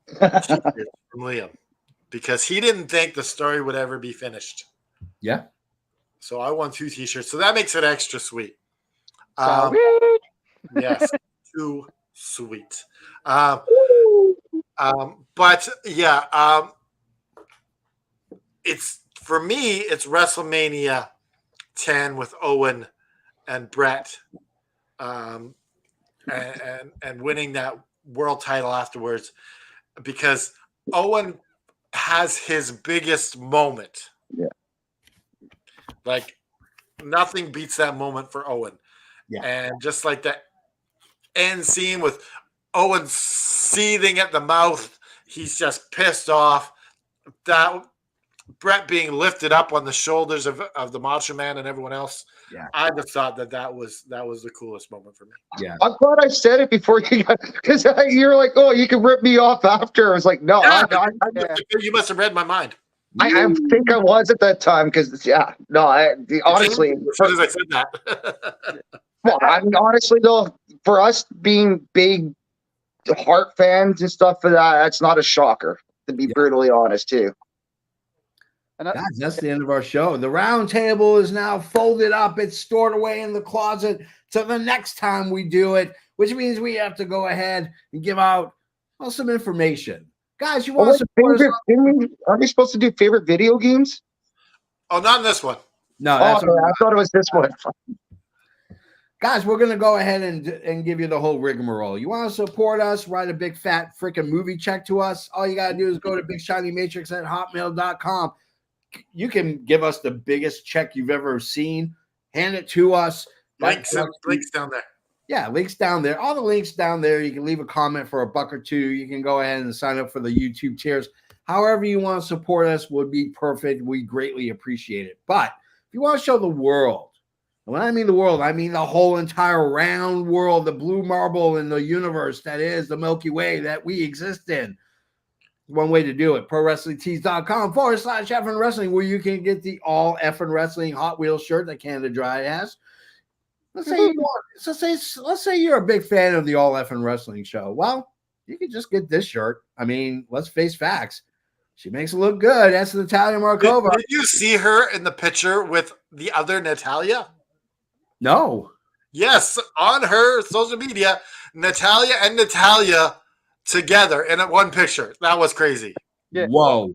t-shirts from Liam because he didn't think the story would ever be finished. Yeah. So I won two t-shirts. So that makes it extra sweet. Sweet. Yes, too sweet. But yeah, it's for me. It's WrestleMania 10 with Owen and Brett, and winning that world title afterwards, because Owen has his biggest moment. Yeah. Like nothing beats that moment for Owen. Yeah. And just like that end scene with Owen seething at the mouth, he's just pissed off. That Brett being lifted up on the shoulders of the Macho Man and everyone else. Yeah. I just thought that was the coolest moment for me. Yeah. I'm glad I said it before you got, because you're like, oh, you can rip me off after. I was like, no, Yeah, Yeah. you must have read my mind. I think I was at that time because, yeah, no, honestly, As soon as I said that. well, I mean, honestly though, for us being big Hart fans and stuff for that's not a shocker, to be brutally honest too. And that, Guys, that's the end of our show. The round table is now folded up. It's stored away in the closet till the next time we do it, which means we have to go ahead and give out some information. Guys, you want to support us? Are we supposed to do favorite video games? Oh, not in this one. No, Oh, that's I thought it was this one. guys, we're going to go ahead and give you the whole rigmarole. You want to support us, write a big fat freaking movie check to us. All you got to do is go to bigshinymatrix@hotmail.com. You can give us the biggest check you've ever seen. Hand it to us. Links down there. Yeah, links down there. All the links down there. You can leave a comment for $1 or $2. You can go ahead and sign up for the YouTube tiers. However you want to support us would be perfect. We greatly appreciate it. But if you want to show the world, and when I mean the world, I mean the whole entire round world, the blue marble in the universe that is the Milky Way that we exist in. One way to do it, ProWrestlingTees.com/effing wrestling, where you can get the all effing wrestling Hot Wheels shirt that Canada Dry has. Let's say you're a big fan of the all effing wrestling show. Well, you can just get this shirt. I mean, let's face facts. She makes it look good. That's Natalia Markova. Did you see her in the picture with the other Natalia? No. Yes, on her social media, Natalia and Natalia together in one picture. That was crazy. yeah. Whoa.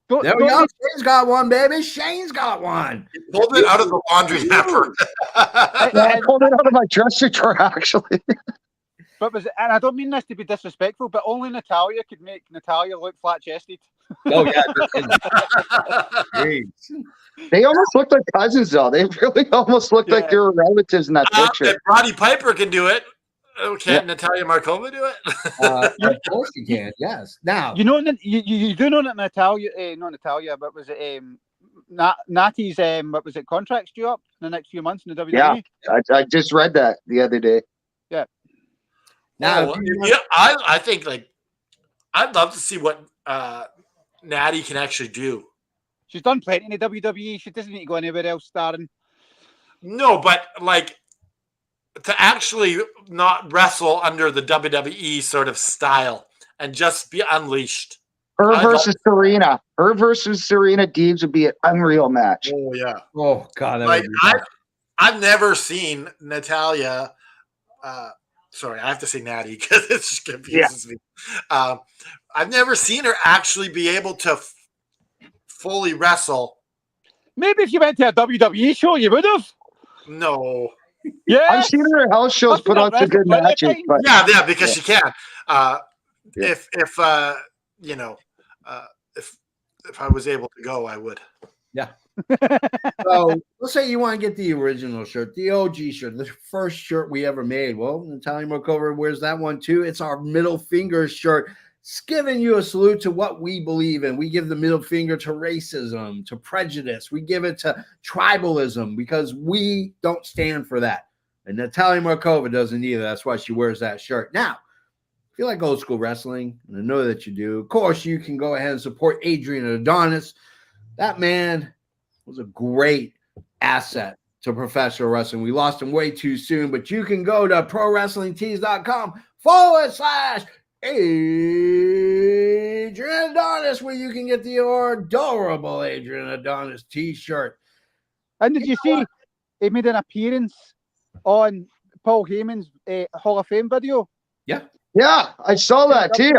Don't, There we don't go. be- Shane's got one, baby. Shane's got one. He pulled it out of the laundry hamper. Yeah, I pulled it out of my dresser drawer, actually. and I don't mean this to be disrespectful, but only Natalia could make Natalia look flat chested. Oh, yeah. Jeez. They almost look like cousins, though. They really almost look like they were relatives in that picture. If Roddy Piper can do it, can't Natalia Markova do it? Of course you can. Yes. Now, You know, you do know that Natalia, not Natalia, but was it Natty's what was it, contract's due up in the next few months in the WWE? Yeah, I just read that the other day. now, I think I'd love to see what Natty can actually do. She's done plenty in the WWE. She doesn't need to go anywhere else starring. No, but to actually not wrestle under the WWE sort of style and just be unleashed. Her I versus Serena. Her versus Serena Deebs would be an unreal match. Oh yeah. oh, God. That Like would be I've never seen Natalia. Sorry, I have to say Natty because it just confuses me. I've never seen her actually be able to fully wrestle. Maybe if you went to a WWE show, you would have. No. Yeah. I've seen her at house shows I've put seen on her some good wrestle plenty of matches, times. but Yeah, because she can. If I was able to go, I would. So let's say you want to get the original shirt, the OG shirt, the first shirt we ever made. Well, Natalia Markova wears that one too. It's our middle finger shirt. It's giving you a salute to what we believe in. We give the middle finger to racism, to prejudice. We give it to tribalism because we don't stand for that. And Natalia Markova doesn't either. That's why she wears that shirt. Now, if you like old school wrestling, and I know that you do, of course, you can go ahead and support Adrian Adonis. That man was a great asset to professional wrestling. We lost him way too soon, but you can go to ProWrestlingTees.com/Adrian Adonis, where you can get the adorable Adrian Adonis t-shirt. And did you see he made an appearance on Paul Heyman's Hall of Fame video. Yeah. Yeah, I saw that too.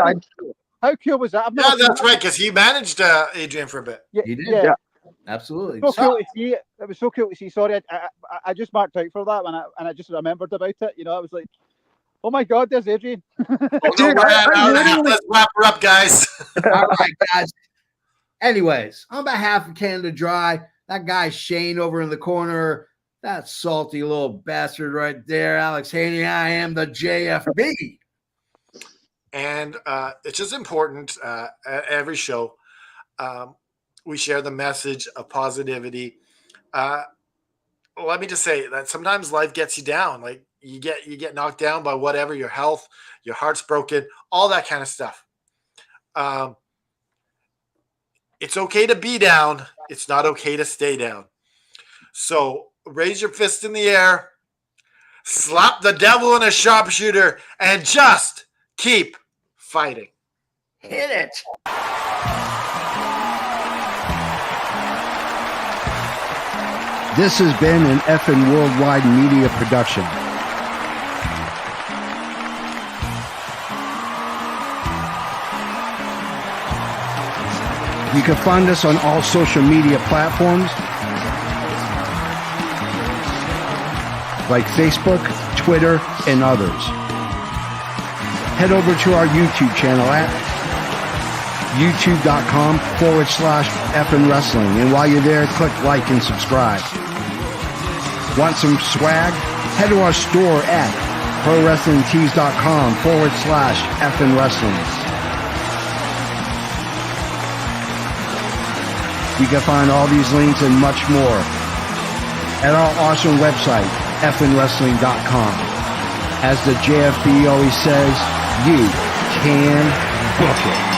How cool was that? I've Yeah, never seen that's that. right, because he managed Adrian for a bit. Yeah, He did. yeah. Absolutely. So cool to see. It was so cool to see. Sorry, I just marked out for that and I just remembered about it. You know, I was like, oh my God, there's Adrian. Well, Dude, we're at an hour and a half. literally- Let's wrap her up, guys. All right, guys. Anyways, on behalf of Canada Dry, that guy Shane over in the corner, that salty little bastard right there, Alex Haney, I am the JFB. And it's just important at every show. We share the message of positivity. Let me just say that sometimes life gets you down. Like you get knocked down by whatever, your health, your heart's broken, all that kind of stuff. It's okay to be down. It's not okay to stay down. So raise your fist in the air, slap the devil in a sharpshooter, and just keep fighting. Hit it. This has been an effing worldwide media production. You can find us on all social media platforms like Facebook, Twitter, and others. Head over to our YouTube channel at youtube.com/effing wrestling. And while you're there, click like and subscribe. Want some swag? Head to our store at prowrestlingtees.com/effing wrestling. You can find all these links and much more at our awesome website, effingwrestling.com. As the JFB always says, you can book it.